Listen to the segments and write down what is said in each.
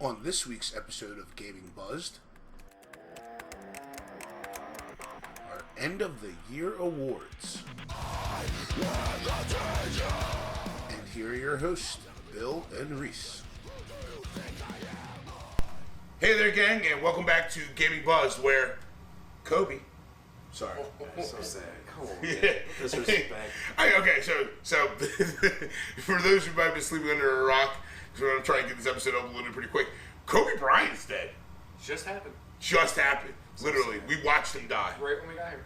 On this week's episode of Gaming Buzzed, our end of the year awards. And here are your hosts, Bill and Reese. Hey there, gang, and welcome back to Gaming Buzzed, where Kobe. Sorry. That's so sad. Come on, Yeah. man. Disrespect. Okay, so for those who might have been sleeping under a rock, because we're going to try and get this episode uploaded pretty quick, Kobe Bryant's dead. Just happened. Just happened. Literally. We watched him die. Right when we got here.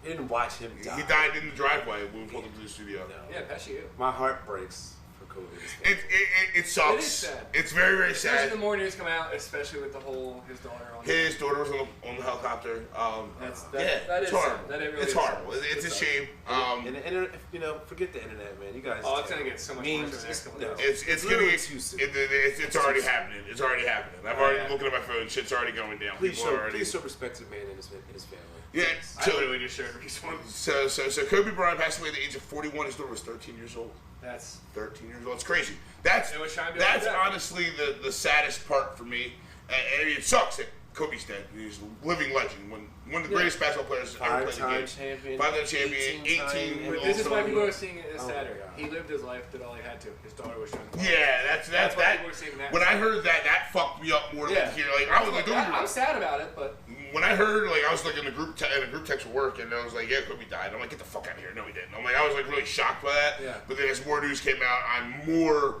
You didn't watch him die. He died in the driveway when we pulled him to the studio. No. Yeah, Pesci, you. My heart breaks for Kobe. It sucks. It is sad. It's very, very Especially sad. the more news come out, especially with the whole his daughter on. His daughter was on the helicopter. That It's is horrible. sad. That it really It's is horrible. sad. It's a shame. And the internet, forget the internet, man. You guys. Oh, it's gonna get so much memes, worse in the next couple no. days. It's literally getting. too soon. It's already happening. It's already happening. I've already Yeah. looking at my phone. Shit's already going down. Please People are show already. respect to the man and his family. Yeah. I literally just showed Reese one. So Kobe Bryant passed away at the age of 41. His daughter was 13 years old. That's 13 years old. It's crazy. That's It was trying to do that's that. honestly the saddest part for me. And it sucks that Kobe's dead. He's a living legend. One of the greatest basketball players ever played the game. Five-time champion. 5-time champion. 18. But this is why people are seeing it as Oh my sadder. God. He lived his life, did all he had to. His daughter was trying to. Yeah, that's why that. people are seeing that. When I heard that fucked me up more than Yeah. here. Like I was like, don't get me I'm wrong. sad about it, but When I heard, like, I was like in a group text for work, and I was like, yeah, Kobe died. I'm like, get the fuck out of here. No, he didn't. I'm like, I was like really shocked by that. Yeah. But then as more news came out, I'm more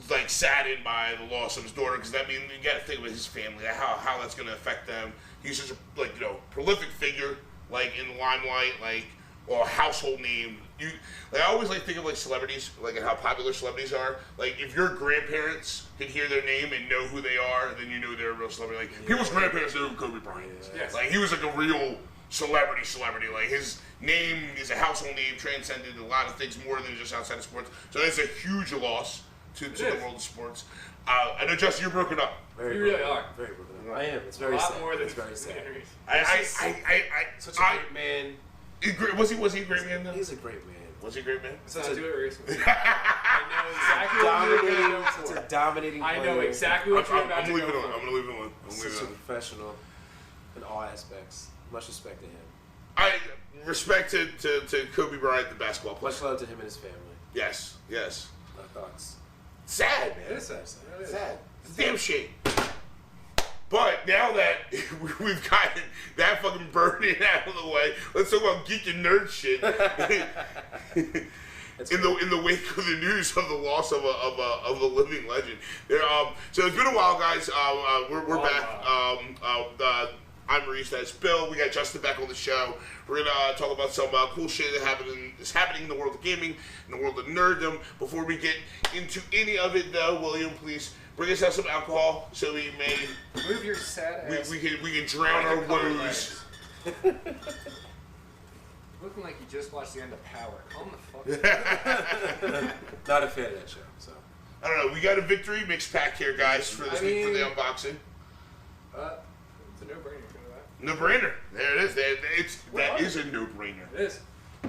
like saddened by the loss of his daughter, because that means you got to think about his family, how that's going to affect them. He's such a prolific figure, like in the limelight, like, or a household name. I always like think of like celebrities, like and how popular celebrities are. Like if your grandparents can hear their name and know who they are, then you know they're a real celebrity. Like people's grandparents know who Kobe Bryant is. Yes. Like he was like a real celebrity. Like his name is a household name, transcended a lot of things more than just outside of sports. So that's a huge loss to the world of sports. I know, Justin, you're broken up. Very You really broken up. are. Very broken up. I am. It's a very lot sad. more than It's very sad. Such a great man. Was he a great man though? He's a great man. Was he a great man? let's not do it, Reese. I know exactly what you're Dominating. going Such a for. dominating I know player. exactly what you're I'm about to leaving it go alone. I'm for. gonna leave it alone. I'm leaving Such it a alone. professional in all aspects. Much respect to him. I respect to Kobe Bryant, the basketball player. Much love to him and his family. Yes. My thoughts. Sad, It man. is sad. It really is. Sad. It's a damn shame. But now that we've gotten that fucking burden out of the way, let's talk about geek and nerd shit. in the wake of the news of the loss of a living legend. So it's been a while, guys. We're back. I'm Reese. That's Bill. We got Justin back on the show. We're gonna talk about some cool shit that is happening in the world of gaming, in the world of nerddom. Before we get into any of it, though, William, please bring us out some alcohol so we may Move your sad ass. we can drown our woes. Looking like you just watched the end of Power. Calm the fuck down. Not a fan of that show. So I don't know. We got a victory mixed pack here, guys, for this week for the unboxing. It's a no-brainer. No brainer. There it is. That is a no brainer. It is. I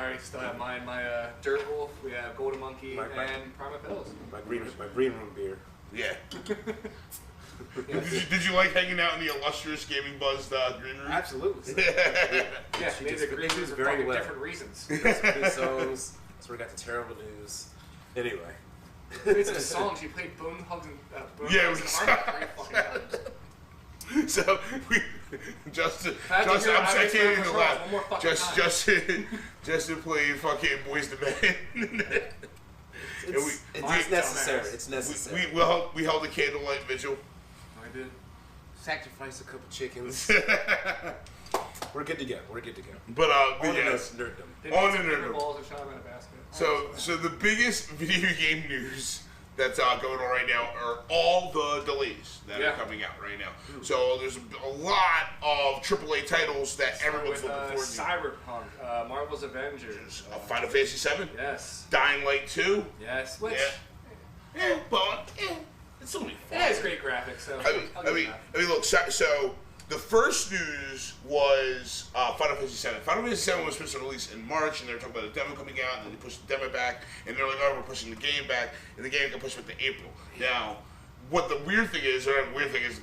already still have mine. My Dirt Wolf. We have Golden Monkey and Prima Pills. my green room beer. Yeah. Did you like hanging out in the illustrious Gaming Buzz green room? Absolutely. Yeah. Yeah, maybe the green room for very fucking well. different reasons. Good songs. That's where we got the terrible news. Anyway. It's the songs. You played Bone Hugs and Yeah, Hugs and Army 3 fucking times. So Justin, Had to hear I'm I was checking in the control lab. one more fucking time. Justin played fucking Boys to Men. It's necessary. It's necessary. We held a candlelight vigil. I did. Sacrifice a couple chickens. We're good to go. But On yes. nerddom. Did On some the paper nerd. balls and shot them in a basket. So the biggest video game news that's going on right now are all the delays that are coming out right now. So there's a lot of AAA titles that everyone's with looking forward to. Cyberpunk, Marvel's Avengers, Final Fantasy VII, yes, Dying Light 2. yes, which But it's only fun. it has great graphics. So I mean, look. So the first news was Final Fantasy VII. Final Fantasy VII was supposed to release in March, and they were talking about a demo coming out, and then they pushed the demo back, and they're like, oh, we're pushing the game back, and the game got pushed back to April. Now, what the weird thing is,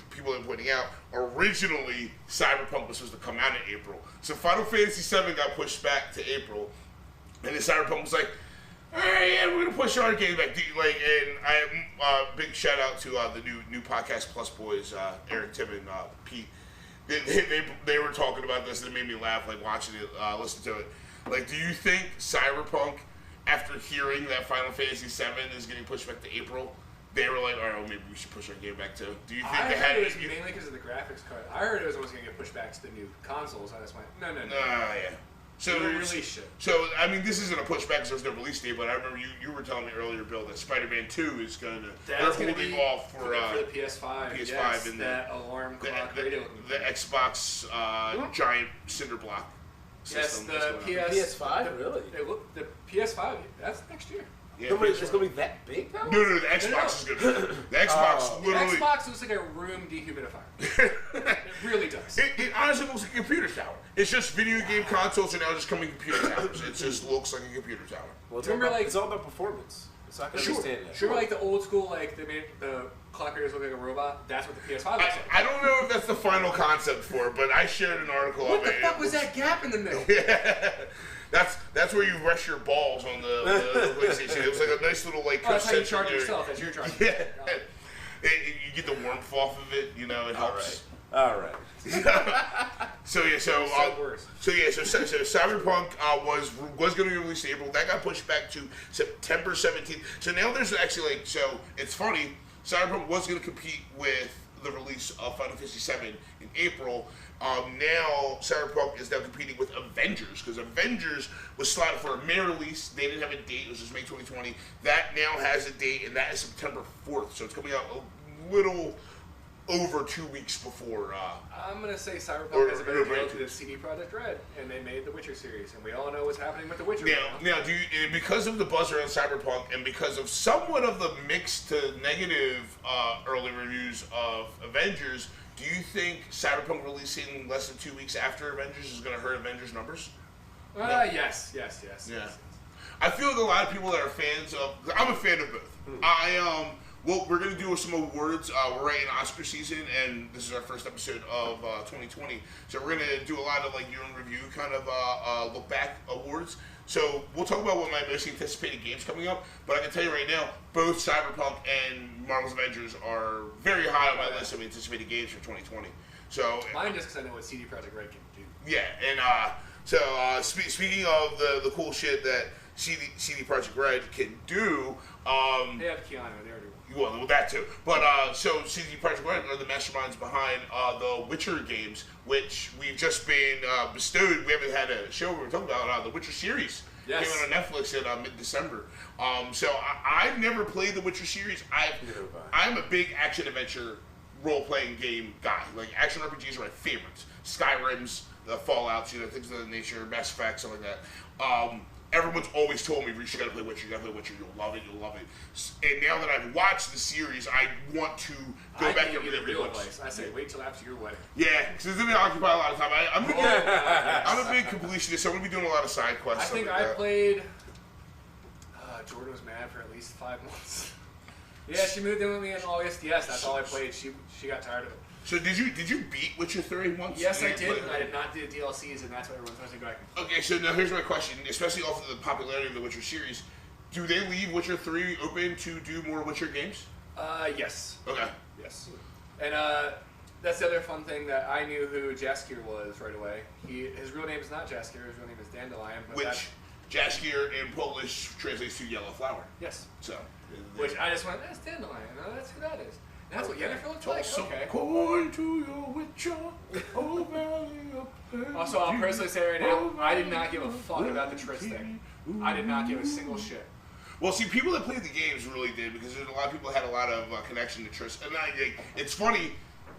people are pointing out, originally Cyberpunk was supposed to come out in April. So Final Fantasy VII got pushed back to April, and then Cyberpunk was like, all right, yeah, we're gonna push our game back. And I big shout out to the new Podcast Plus boys, Eric, Tim, and Pete. They were talking about this, and it made me laugh, like watching it, listening to it. Like, do you think Cyberpunk, after hearing that Final Fantasy VII is getting pushed back to April, they were like, all right, well, maybe we should push our game back too? Do you think I they heard had it was mainly because of the graphics card. I heard it was almost going to get pushed back to the new consoles. I just went, no. Yeah. So, I mean, this isn't a pushback because there's no release date, but I remember you were telling me earlier, Bill, that Spider-Man 2 is going to... They're holding off for the PS5. PS5 and that alarm clock radio. The Xbox giant cinder block system. Yes, the PS5, really? The PS5, that's next year. Yeah, it's going to be that big now? No, the Xbox is good. The Xbox literally... The Xbox looks like a room dehumidifier. It really does. It honestly looks like a computer tower. It's just video game consoles are now just coming computer towers. It just looks like a computer tower. Well, it's all about performance. It's not going to stand that. Sure, like the old school, like they made the clock readers look like a robot. That's what the PS5 looks like. I don't know if that's the final concept for it, but I shared an article of it. What the fuck was that gap in the middle? Yeah. That's where you rest your balls on the PlayStation. It was like a nice little like. Oh, that's how you charge yourself. That's your charge. Yeah. You get the warmth off of it. You know, it helps. All right. So Cyberpunk was going to be released in April. That got pushed back to September 17th. So now there's actually it's funny. Cyberpunk was going to compete with the release of Final Fantasy VII in April. Now Cyberpunk is now competing with Avengers because Avengers was slotted for a May release. They didn't have a date. It was just May 2020. That now has a date, and that is September 4th. So it's coming out a little over 2 weeks before. I'm gonna say Cyberpunk has a better deal to the CD Projekt Red, and they made the Witcher series, and we all know what's happening with the Witcher. Now, because of the buzz around Cyberpunk, and because of somewhat of the mixed to negative early reviews of Avengers, do you think Cyberpunk releasing less than 2 weeks after Avengers is going to hurt Avengers numbers? No. Yes. Yeah. I feel like a lot of people that are fans of... I'm a fan of both. Well, we're going to do some awards. We're right in Oscar season, and this is our first episode of 2020. So we're going to do a lot of year-in review kind of look-back awards. So we'll talk about what my most anticipated games coming up. But I can tell you right now, both Cyberpunk and Marvel's Avengers are very high on my list of anticipated games for 2020. So mine just because I know what CD Projekt Red can do. Yeah, and speaking of the cool shit that CD Projekt Red can do, they have Keanu. They already. Well, that too. But so CD Projekt Red are the masterminds behind the Witcher games, which we've just been bestowed. We haven't had a show where we're talking about the Witcher series. Yes. Came out on Netflix in mid-December. So I've never played the Witcher series. I'm a big action-adventure role-playing game guy. Like, action RPGs are my favorites. Skyrims, the Fallouts, things of that nature, Mass Effect, stuff like that. Everyone's always told me, Reese, you gotta play Witcher, you'll love it. And now that I've watched the series, I want to go back and read it. I say wait till after your wedding. Yeah, because it's going to occupy a lot of time. I'm a big completionist, so I'm going to be doing a lot of side quests. I think I played... Jordan was mad for at least 5 months. Yeah, she moved in with me in August. Yes, that's all I played. She got tired of it. So did you beat Witcher 3 once? Yes, I did. I did not do the DLCs, and that's what everyone's supposed to go back. Okay, so now here's my question. Especially off of the popularity of the Witcher series, do they leave Witcher 3 open to do more Witcher games? Yes. Okay. Yes. And that's the other fun thing that I knew who Jaskier was right away. His real name is not Jaskier. His real name is Dandelion. Which Jaskier in Polish translates to yellow flower. Yes. So. Which I just went, that's Dandelion. No, that's who that is. That's what Yennefer looks like? Okay. Going to your Witcher, oh valley of Also, I'll personally say right now, I did not give a fuck about the Triss thing. I did not give a single shit. Well, see, people that played the games really did, because there's a lot of people that had a lot of connection to Triss. And it's funny,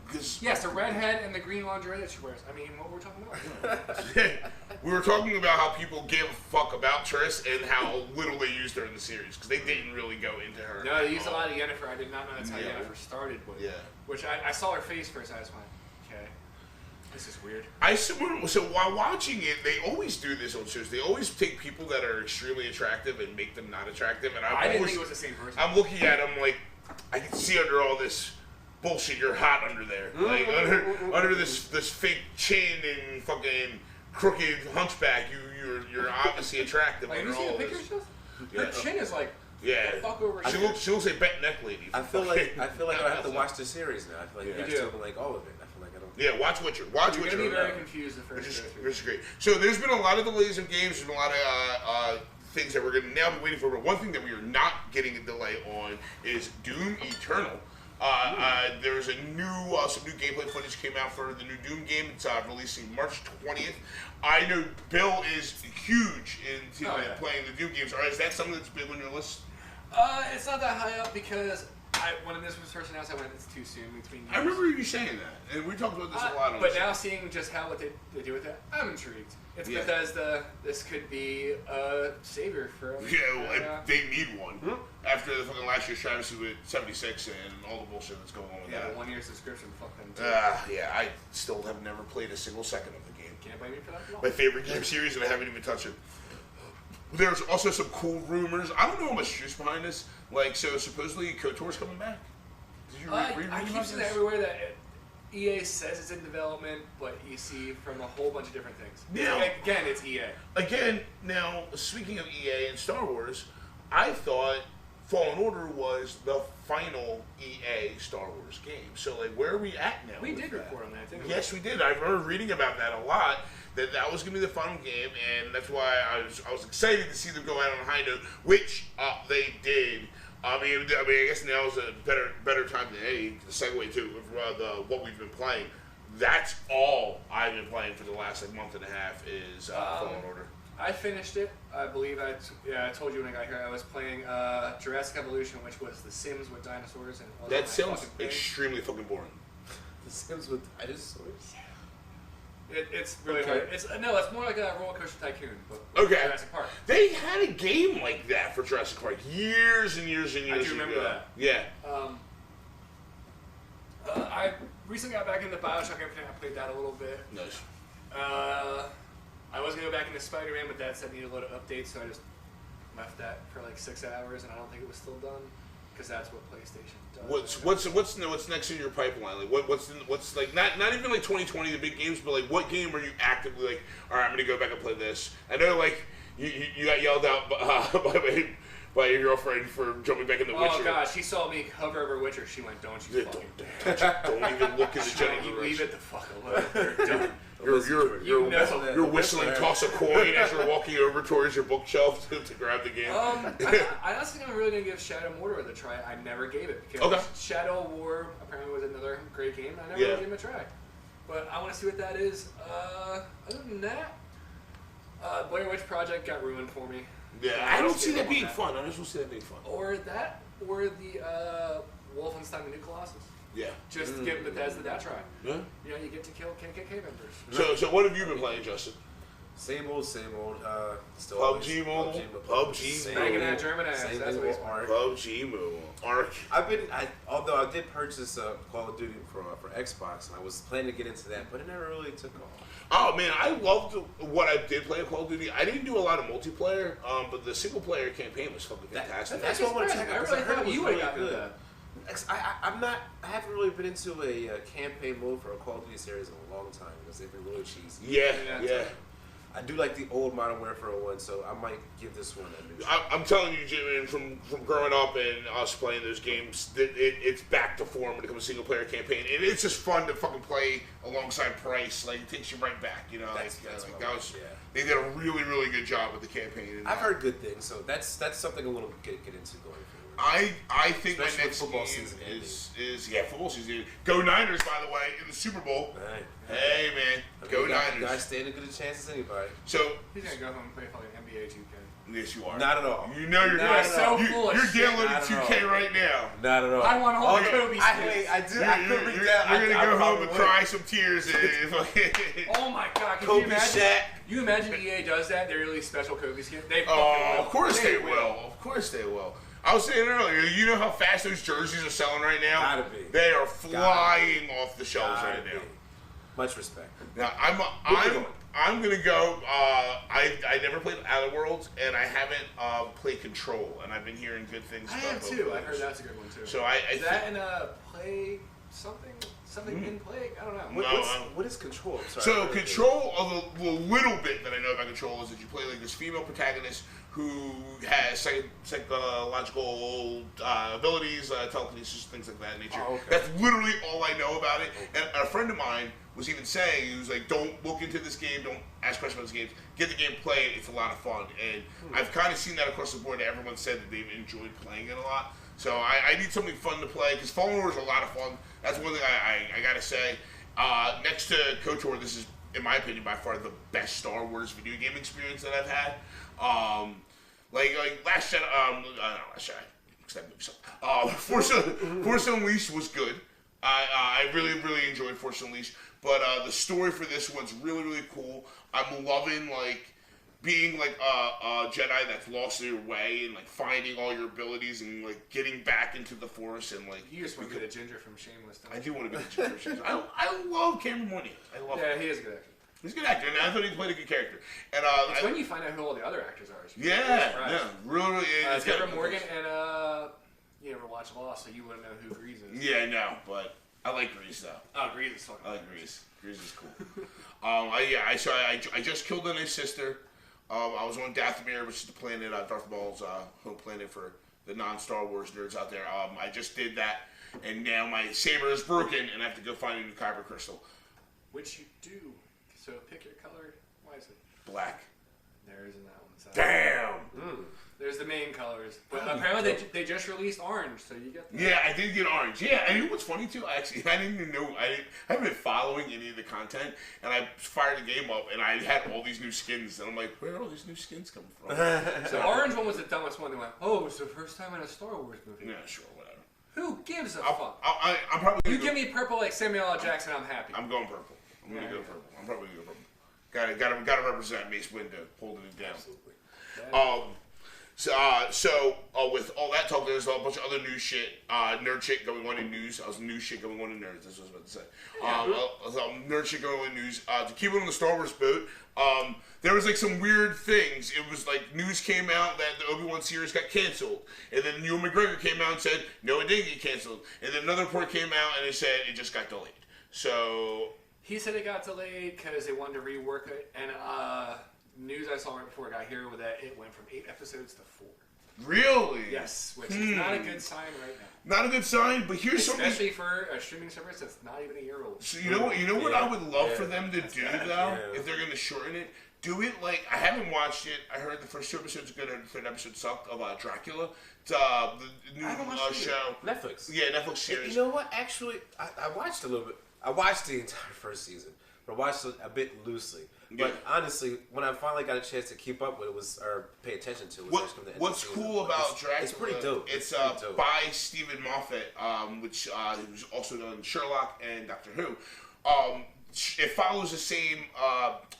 because... Yes, the redhead and the green lingerie that she wears. I mean, what were we talking about? We were talking about how people gave a fuck about Triss and how little they used her in the series, because they didn't really go into her. No, they used a lot of Yennefer. I did not know that's how Yennefer started with. Yeah. Which I saw her face first, I just went, okay. This is weird. So while watching it, they always do this on shows. They always take people that are extremely attractive and make them not attractive. And I didn't think it was the same person. I'm looking at them like I can see under all this bullshit. You're hot under there, like under this fake chin and fucking crooked hunchback. You're obviously attractive. Like, have you under seen all the this. pictures? Her chin is like. Yeah, the fuck over she looks like bent neck lady. I feel like I have to watch the series now. I feel like I still like all of it. I feel like I don't. Yeah, watch Witcher. You're gonna be very confused the first. Which is great. So there's been a lot of delays in games and a lot of things that we're gonna now be waiting for. But one thing that we are not getting a delay on is Doom Eternal. There's some new gameplay footage came out for the new Doom game. It's releasing March 20th. I know Bill is huge into playing the Doom games. Is that something that's big on your list? It's not that high up because when this was first announced, I went, it's too soon between years. I remember you saying that, and we talked about this a lot. On but now seeing just what they do with it, I'm intrigued. It's Bethesda. This could be a savior for them. Yeah, they need one. After the fucking last year's travesty with 76 and all the bullshit that's going on with that. Yeah, the 1 year subscription, fuck them too. Yeah, I still have never played a single second of the game. Can't blame me for that at all. My favorite game series, and I haven't even touched it. There's also some cool rumors. I don't know how much truth behind this. Like, so supposedly KOTOR's coming back. Did you read I keep seeing everywhere that EA says it's in development, but you see from a whole bunch of different things. Now, again, it's EA. Now, speaking of EA and Star Wars, I thought Fallen Order was the final EA Star Wars game. So, like, where are we at now? We did report on that, didn't we? Yes, we did. I remember reading about that a lot. That was going to be the final game, and that's why I was excited to see them go out on a high note, which they did. I mean, I guess now is a better time than any to segue to what we've been playing. That's all I've been playing for the last month and a half is Fallen Order. I finished it. I believe I told you when I got here. I was playing Jurassic Evolution, which was The Sims with dinosaurs and all that sounds extremely fucking boring. The Sims with dinosaurs. It's really hard. It's more like a Roller Coaster Tycoon, but Jurassic Park. They had a game like that for Jurassic Park years and years and years I do remember ago. that. Yeah. I recently got back into Bioshock Infinite. I played that a little bit. Nice. I was gonna go back into Spider-Man, but Dad said I needed a load of updates, so I just left that for like 6 hours, and I don't think it was still done. Because that's what PlayStation does. What's next in your pipeline? Like what's like not even like 2020 the big games, but like what game are you actively like? All right, I'm gonna go back and play this. I know like you got yelled out by your girlfriend for jumping back in the Witcher. Oh god, she saw me hover over Witcher. She went, "Don't you don't even look in the general direction. Leave it the fuck alone. You're done." You're whistling toss a coin as you're walking over towards your bookshelf to grab the game. I honestly think I'm really gonna give Shadow Mordor a try. I never gave it because Shadow War apparently was another great game. I never really gave it a try, but I want to see what that is. Other than that, Blair Witch Project got ruined for me. Yeah, I don't see that being fun. I just don't see that being fun. Or that, or the Wolfenstein: The New Colossus. Yeah. Just to give Bethesda that try. Yeah. You know, you get to kill KKK members. So what have you been playing, Justin? Same old. Still PUBG Mobile. PUBG. Banging that German ass. Same That's thing what he's with Ark. PUBG Mobile. Ark. Although I did purchase Call of Duty for Xbox, and I was planning to get into that, but it never really took off. Oh man, I loved what I did play in Call of Duty. I didn't do a lot of multiplayer, but the single player campaign was fucking fantastic. That's what I want to check out. I really thought you would have gotten that. I haven't really been into a campaign mode for a Call of Duty series in a long time because they've been really cheesy. Yeah. I do like the old Modern Warfare 1, so I might give this one a new shot. I'm telling you, Jimmy, from growing up and us playing those games, it's back to form when it comes to single player campaign, and it's just fun to fucking play alongside Price. Like it takes you right back, you know. They did a really, really good job with the campaign. I've heard good things, so that's something a little get into going forward. I think especially my next football game season is football season. Go Niners, by the way, in the Super Bowl. Hey man, go Niners. Guys stand as good a chance as anybody. So he's gonna go home and play for like NBA 2K. Yes, you are. Not at all. You know you're You're so full of You're shit. downloading 2K right now. Not at all. I want all the Kobe skins. You're gonna go home and cry some tears. Oh my god! Can Kobe, you imagine? Shaq. You imagine EA does that? They release special Kobe skins. They of course they will. Of course they will. I was saying earlier, you know how fast those jerseys are selling right now? Gotta be. They are flying off the shelves right now. Much respect. Now I'm gonna go. I never played Outer Worlds, and I haven't played Control, and I've been hearing good things. I about have both too. of I heard those. that's a good one too. So is that in a play something in play? I don't know. What is Control? I'm sorry, so Control, the little bit that I know about Control is that you play like this female protagonist who has psychological abilities, telekinesis, things like that nature. Oh, okay. That's literally all I know about it. And a friend of mine was even saying, he was like, don't look into this game, don't ask questions about this game, get the game, play it, it's a lot of fun. And I've kind of seen that across the board, everyone said that they've enjoyed playing it a lot. So I need something fun to play, because Fallen Order is a lot of fun. That's one thing I gotta say. Next to KOTOR, this is, in my opinion, by far the best Star Wars video game experience that I've had. Like Last Jedi, Force Unleashed was good. I really enjoyed Force Unleashed, but the story for this one's really cool. I'm loving like being like a Jedi that's lost their way and like finding all your abilities and like getting back into the Force and like. You just want to be the Ginger from Shameless. I do want to be the Ginger from Shameless. I love Cameron Money. I love. Yeah, he is a good actor. He's a good actor, and I thought he played a good character. And it's when you find out who all the other actors are. Really. Deborah Morgan and you never watched Lost, so you wouldn't know who Reese is. Yeah, no, but I like Reese though. Oh, Reese is fucking. I like Reese. Reese is cool. I just killed his sister. I was on Dathomir, which is the planet, Darth Maul's home planet for the non-Star Wars nerds out there. I just did that, and now my saber is broken, and I have to go find a new kyber crystal. Which you do. So pick your color wisely. Black. There isn't that one. So. Damn! There's the main colors. But apparently they just released orange, so you get that. Yeah, I did get orange. Yeah, and you know what's funny too? I didn't even know. I haven't been following any of the content, and I fired the game up, and I had all these new skins, and I'm like, where are all these new skins coming from? The orange one was the dumbest one. They went, oh, it's the first time in a Star Wars movie. Yeah, sure, whatever. Who gives a fuck? I'm probably. You give me purple like Samuel L. Jackson, I'm happy. I'm going purple. I'm gonna go purple. I'm probably gonna go purple. Gotta represent Mace Windu, holding it down. Absolutely. So with all that talk, there's a bunch of other news shit, nerd shit going on in news. News shit going on in nerds. That's what I was about to say. Nerd shit going on in news. To keep it on the Star Wars boat, there was like some weird things. It was like news came out that the Obi-Wan series got canceled, and then Ewan McGregor came out and said no, it didn't get canceled, and then another report came out and it said it just got delayed. So he said it got delayed because they wanted to rework it, and news I saw right before I got here was that it went from 8 episodes to 4. Really? Yes, which is not a good sign right now. Not a good sign, but here's something. Especially for a streaming service that's not even a year old. So you know what I would love for them to do though, if they're going to shorten it. Do it like I haven't watched it. I heard the first 2 episodes are good, and the 3rd episode sucked of Dracula. It's, the new show. Netflix. Yeah, Netflix series. You know what? Actually, I watched a little bit. I watched the entire first season, but I watched it a bit loosely. But honestly, when I finally got a chance to keep up with it, or pay attention to it, what's cool about Dracula? It's pretty dope. It's by Stephen Moffat, which who's also done Sherlock and Doctor Who. It follows the same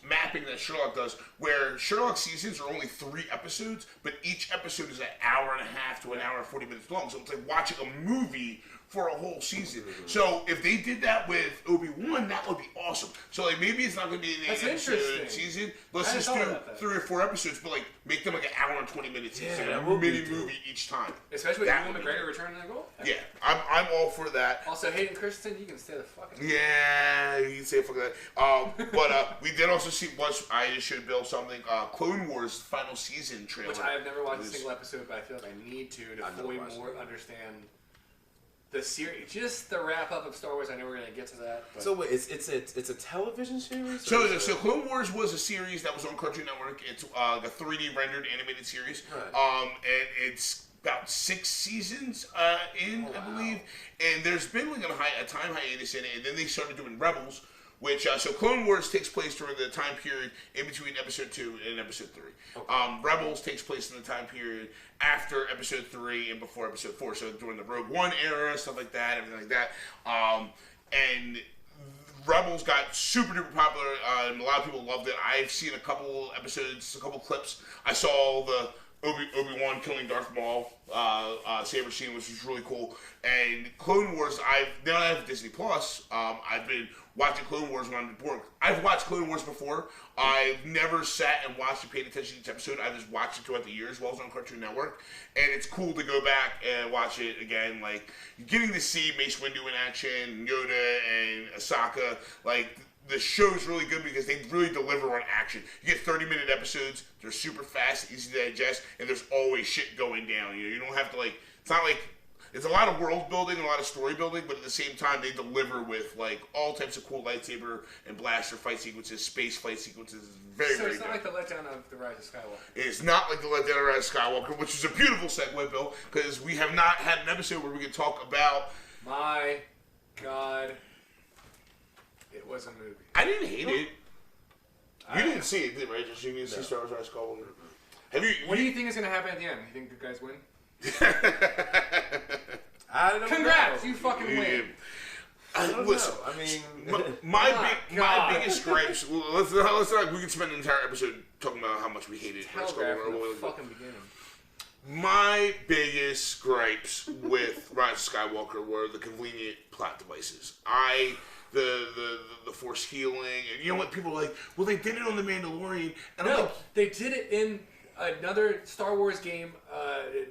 mapping that Sherlock does, where Sherlock seasons are only 3 episodes, but each episode is an hour and a half to an hour and 40 minutes long. So it's like watching a movie for a whole season. So if they did that with Obi-Wan, that would be awesome. So like maybe it's not going to be an 8-episode season. Let's just do 3 or 4 episodes, but like make them like an hour and 20 minutes. Yeah, like a mini movie each time. Especially with Ewan McGregor returning to the goal. Yeah, I'm all for that. Also, Hayden Christensen, you can stay the fuck in. Yeah, you can say fuck that. But we did also see I just should build something. Clone Wars final season trailer, which I have never watched a single episode, but I feel like I need to fully more understand the series, just the wrap up of Star Wars. I know we're gonna get to that. But. So wait, it's a television series. So Clone Wars was a series that was on Cartoon Network. It's like a 3D rendered animated series. Right. And it's about 6 seasons in, I believe. And there's been like a time hiatus in it, and then they started doing Rebels. Which so Clone Wars takes place during the time period in between Episode 2 and Episode 3. Okay. Rebels takes place in the time period after Episode 3 and before Episode 4. So during the Rogue One era, stuff like that, everything like that. And Rebels got super duper popular, and a lot of people loved it. I've seen a couple episodes, a couple clips. I saw the Obi-Wan killing Darth Maul, saber scene, which was really cool. And Clone Wars, now that I have Disney Plus, I've been watching Clone Wars when I'm bored. I've watched Clone Wars before. I've never sat and watched and paid attention to each episode. I just watched it throughout the years while it was on Cartoon Network. And it's cool to go back and watch it again. Like, getting to see Mace Windu in action, Yoda and Ahsoka, like, the show's really good because they really deliver on action. You get 30-minute episodes. They're super fast, easy to digest, and there's always shit going down. You don't have to, like, it's not like, it's a lot of world building and a lot of story building, but at the same time, they deliver with, like, all types of cool lightsaber and blaster fight sequences, space fight sequences. It's very, so very it's good. not like the letdown of The Rise of Skywalker. It's not like the letdown of Rise of Skywalker, which is a beautiful segue, Bill, because we have not had an episode where we can talk about... My God. It was a movie. I didn't hate it. You didn't see it, did right? Just you didn't see Star Wars: Rise of Skywalker. Have you? What do you think is going to happen at the end? You think the guys win? I don't know. Congrats, you fucking win. Listen, I mean, my biggest gripes. Let's not. We can spend an entire episode talking about how much we hated Rise of Telegraph from the Skywalker. fucking beginning. My biggest gripes with Rise of Skywalker were the convenient plot devices. The force healing, and you know what, people are like, well, they did it on The Mandalorian, and I'm No, like, they did it in another Star Wars game,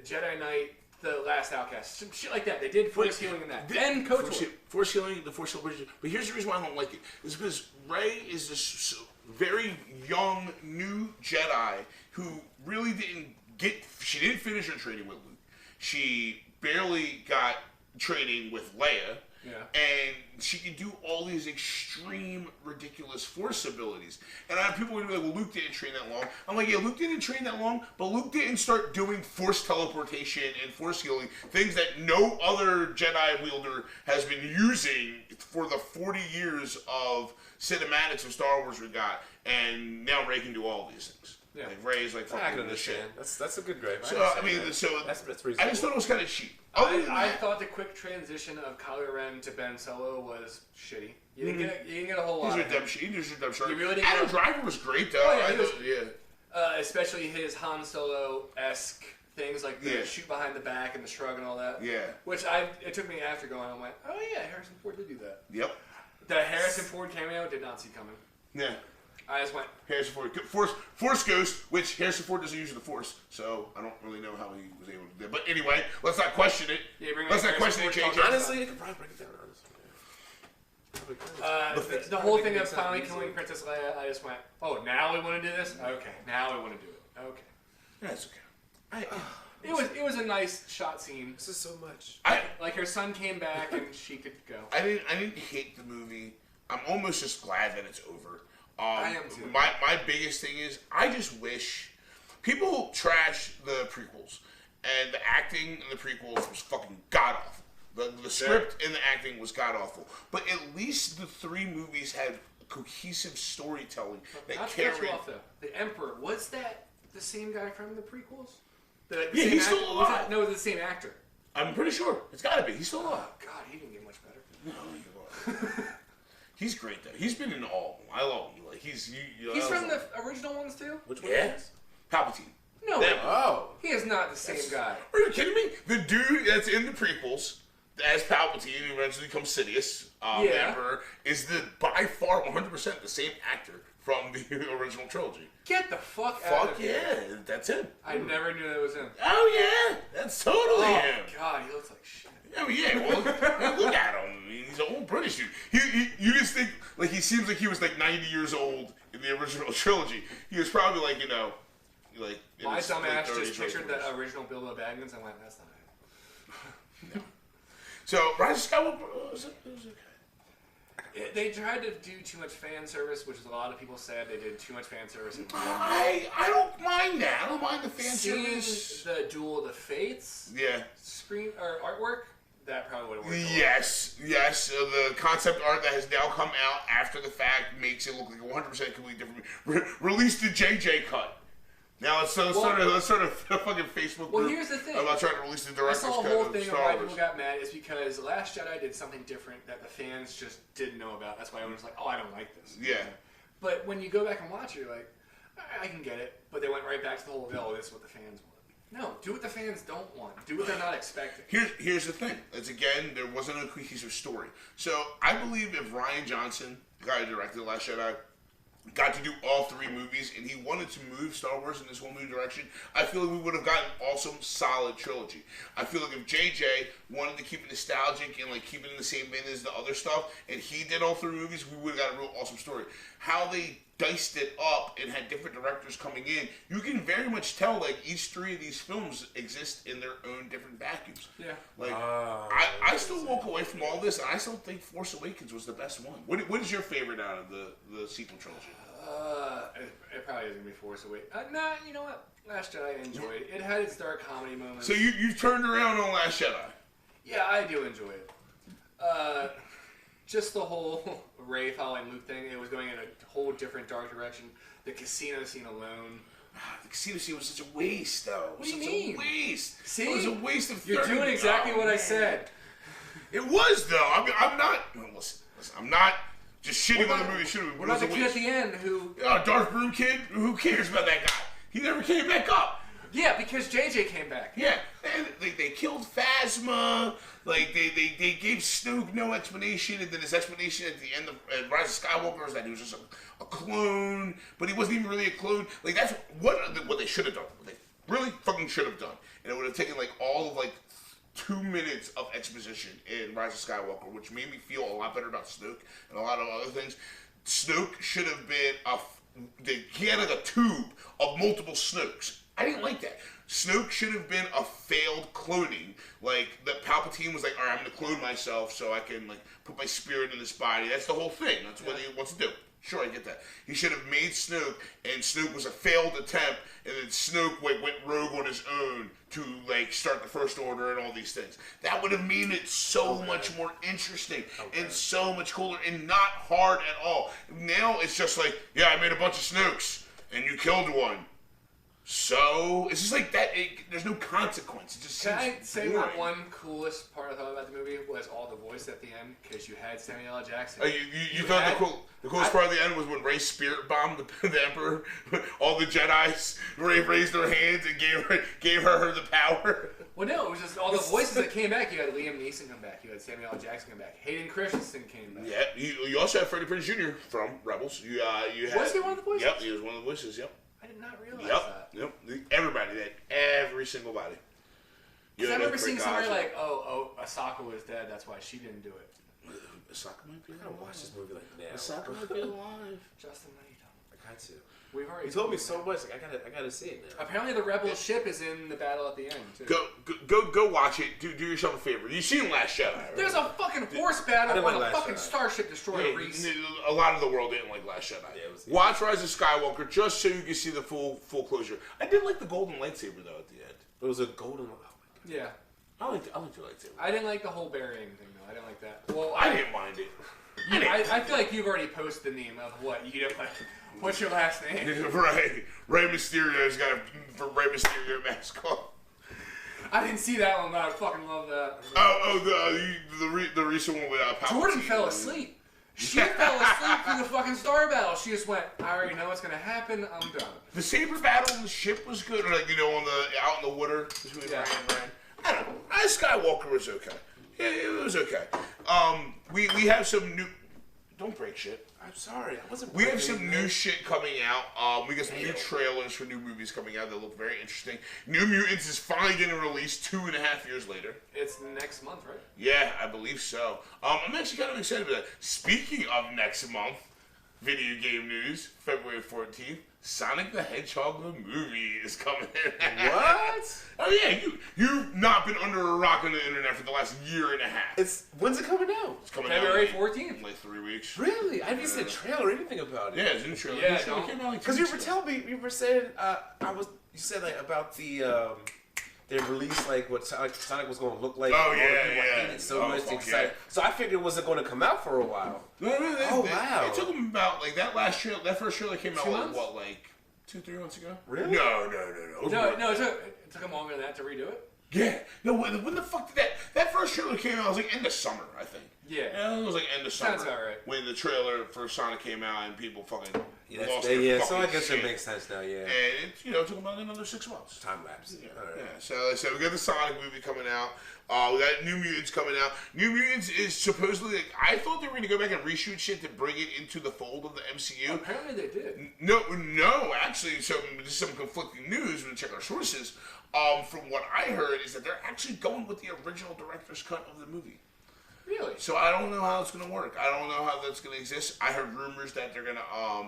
Jedi Knight, The Last Outcast, some shit like that. They did force healing in that. And Coach force healing, the force celebration. But here's the reason why I don't like it. It's because Rey is this very young, new Jedi who really she didn't finish her training with Luke. She barely got training with Leia. Yeah. And she can do all these extreme, ridiculous force abilities. And I have people who be like, well, Luke didn't train that long. I'm like, yeah, Luke didn't train that long, but Luke didn't start doing force teleportation and force healing, things that no other Jedi wielder has been using for the 40 years of cinematics of Star Wars we got. And now Rey can do all these things. Yeah. Like Rey's like I can fucking this shit. understand. That's a good grade. So that's reasonable. I just thought it was kind of cheap. I thought the quick transition of Kylo Ren to Ben Solo was shitty. You didn't get a whole lot. He was redemption. You really didn't. Adam Driver was great though. Oh, especially his Han Solo-esque things like the shoot behind the back and the shrug and all that. Yeah. Which it took me after going, I went, oh yeah, Harrison Ford did do that. Yep. The Harrison Ford cameo did not see coming. Yeah. I just went Harrison Ford, Force Ghost, which Harrison Ford doesn't use the Force, so I don't really know how he was able to do that. But anyway, let's not question it. Yeah, let's not question it, JJ. Honestly, it could probably break it down. The whole thing of finally killing Princess Leia, I just went, oh, now we want to do this? Okay, now we want to do it. Okay. That's okay. It was a nice shot scene. This is so much. Like her son came back and she could go. I didn't hate the movie. I'm almost just glad that it's over. I am too. My biggest thing is I just wish people trash the prequels, and the acting in the prequels was fucking god awful. The script and the acting was god awful. But at least the three movies had cohesive storytelling that carried. Not to cut you off though. The Emperor, was that the same guy from the prequels? He's still alive. No, it's the same actor. I'm pretty sure it's got to be. He's still alive. Oh, God, he didn't get much better. No, he's great though. He's been in all. I love him. Like he's from the original ones too. Which one? Yes. Palpatine. No. Oh. He is not the same guy. Are you kidding me? The dude that's in the prequels as Palpatine, who eventually becomes Sidious, the Emperor, is by far 100% the same actor from the original trilogy. Get the fuck out of here. Yeah, that's him. I never knew that was him. Oh yeah, that's totally him. Oh God, he looks like shit. Oh yeah, well, look at him. I mean, he's an old British dude. You just think, like, he seems like he was like 90 years old in the original trilogy. He was probably like, like... My dumb ass just pictured the original Bilbo Baggins and went, that's not it. No. So, Rise of Skywalker, it was okay. They tried to do too much fan service, which is a lot of people said. They did too much fan service. I don't mind that. I don't mind the fan service. The Duel of the Fates screen or artwork, that probably would have worked. Yes. The concept art that has now come out after the fact makes it look like 100% completely different. Release the JJ cut. Now let's start a fucking Facebook group. Well, here's the thing. About trying to release the director's cut. I saw a whole thing of why people got mad is because The Last Jedi did something different that the fans just didn't know about. That's why everyone's like, oh, I don't like this. Yeah. But when you go back and watch it, you're like, I can get it. But they went right back to the whole, oh, this is what the fans want. No, do what the fans don't want. Do what they're not expecting. Here's the thing. It's again, there wasn't a cohesive story. So I believe if Rian Johnson, the guy who directed The Last Jedi, got to do all 3 movies and he wanted to move Star Wars in this whole new direction, I feel like we would have gotten an awesome, solid trilogy. I feel like if JJ wanted to keep it nostalgic and like keep it in the same vein as the other stuff, and he did all 3 movies, we would have got a real awesome story. How they diced it up and had different directors coming in, you can very much tell like each 3 of these films exist in their own different vacuums. Yeah. Like I still walk away from all this, and I still think Force Awakens was the best one. What is your favorite out of the sequel trilogy? It probably is gonna be Force Awakens. Nah, you know what? Last Jedi I enjoyed. It had its dark comedy moments. So you've turned around on Last Jedi. Yeah, I do enjoy it. Just the whole Rey following Luke thing, it was going in a whole different dark direction. The casino scene alone. The casino scene was such a waste, though. What do you mean? Such a waste. See? It was a waste of 30 You're doing exactly what I said. It was, though. I mean, I'm not... Listen, I'm not just shitting on the movie. What about the kid at the end who... Darth Broom kid? Who cares about that guy? He never came back up. Yeah, because JJ came back. Yeah, and they killed Phasma. Like they gave Snoke no explanation, and then his explanation at the end of Rise of Skywalker is that he was just a clone, but he wasn't even really a clone. Like that's what they should have done. What they really fucking should have done, and it would have taken like all of like 2 minutes of exposition in Rise of Skywalker, which made me feel a lot better about Snoke and a lot of other things. Snoke should have been he had like a tube of multiple Snokes. I didn't like that. Snoke should have been a failed cloning. Like, that Palpatine was like, all right, I'm going to clone myself so I can, like, put my spirit in this body. That's the whole thing. That's what he wants to do. Sure, I get that. He should have made Snoke, and Snoke was a failed attempt, and then Snoke went rogue on his own to, like, start the First Order and all these things. That would have made it so much more interesting and so much cooler and not hard at all. Now it's just like, yeah, I made a bunch of Snokes, and you killed one. So it's just like that. There's no consequence. It just Can I say boring. what one coolest part I thought about the movie was all the voice at the end because you had Samuel L. Jackson. You thought the coolest part of the end was when Rey spirit bombed the Emperor. All the Jedi's raised their hands and gave her the power. Well, no, it was just all the voices that came back. You had Liam Neeson come back. You had Samuel L. Jackson come back. Hayden Christensen came back. Yeah, you also had Freddie Prinze Jr. from Rebels. You had, was he one of the voices? Yep, he was one of the voices. Yep. I did not realize that. Yep. Everybody did. Every single body. Because I remember seeing somebody like, oh, Ahsoka was dead. That's why she didn't do it. Ahsoka might be alive. I gotta watch this movie like now. Ahsoka might be alive. Justin, what are you doing? I got to. We've already. You told me so much. Like, I gotta see it now. Apparently, the Rebel ship is in the battle at the end too. Go watch it. Do yourself a favor. You've seen Last Jedi, right? There's a fucking horse battle on a fucking Jedi. Starship Destroyer. Reese. A lot of the world didn't like Last Jedi. Yeah, watch Rise of Skywalker just so you can see the full closure. I did like the golden lightsaber though at the end. It was a golden. Oh my God. Yeah. I like the lightsaber. I didn't like the whole burying thing though. I didn't like that. Well, I didn't mind it. I feel like you've already posted the meme of what you don't like. What's your last name? Right. Rey Mysterio's got a Rey Mysterio mask on. I didn't see that one, but I fucking love that. The recent one with Palpatine. Jordan fell asleep. She fell asleep through the fucking star battle. She just went, I already know what's gonna happen. I'm done. The saber battle on the ship was good, or like out in the water between Rey and Ren. I don't know. Skywalker was okay. Yeah, it was okay. We have some new. Don't break shit. I'm sorry. I wasn't. We have some new shit coming out. We got some new trailers for new movies coming out that look very interesting. New Mutants is finally getting released 2.5 years later. It's next month, right? Yeah, I believe so. I'm actually kind of excited about that. Speaking of next month, video game news, February 14th, Sonic the Hedgehog the movie is coming in. What? Oh yeah, you've not been under a rock on the internet for the last year and a half. When's it coming out? It's coming February out 14th. in like 3 weeks. Really? I didn't see a trailer or anything about it. Yeah, it's in the trailer. Yeah, The trailer came out like 2 Because you weeks were ago. telling me, you were saying, you said like about the, they released like what Sonic was going to look like. Oh, and all the yeah, people yeah. hated it so Oh, much, fuck they decided. yeah. So I figured it wasn't going to come out for a while. No, Wow. It took them about like that last trailer. That first trailer came out 2 like months? what, like 2-3 months ago? Really? No. No, it took them longer than that to redo it. Yeah. No, when the fuck did that first trailer came out? It was like end of summer, I think. Yeah. It was like end of summer. Sounds about right. When the trailer for Sonic came out and people fucking lost so their I fucking guess shit. it makes sense now, yeah. And it's, took about another 6 months. Time lapse. Yeah. All right. Yeah. So we got the Sonic movie coming out. We got New Mutants coming out. New Mutants is supposedly, I thought they were going to go back and reshoot shit to bring it into the fold of the MCU. Apparently they did. No, actually, so there's some conflicting news when we check our sources. From what I heard is that they're actually going with the original director's cut of the movie. Really? So I don't know how it's going to work. I don't know how that's going to exist. I heard rumors that they're going to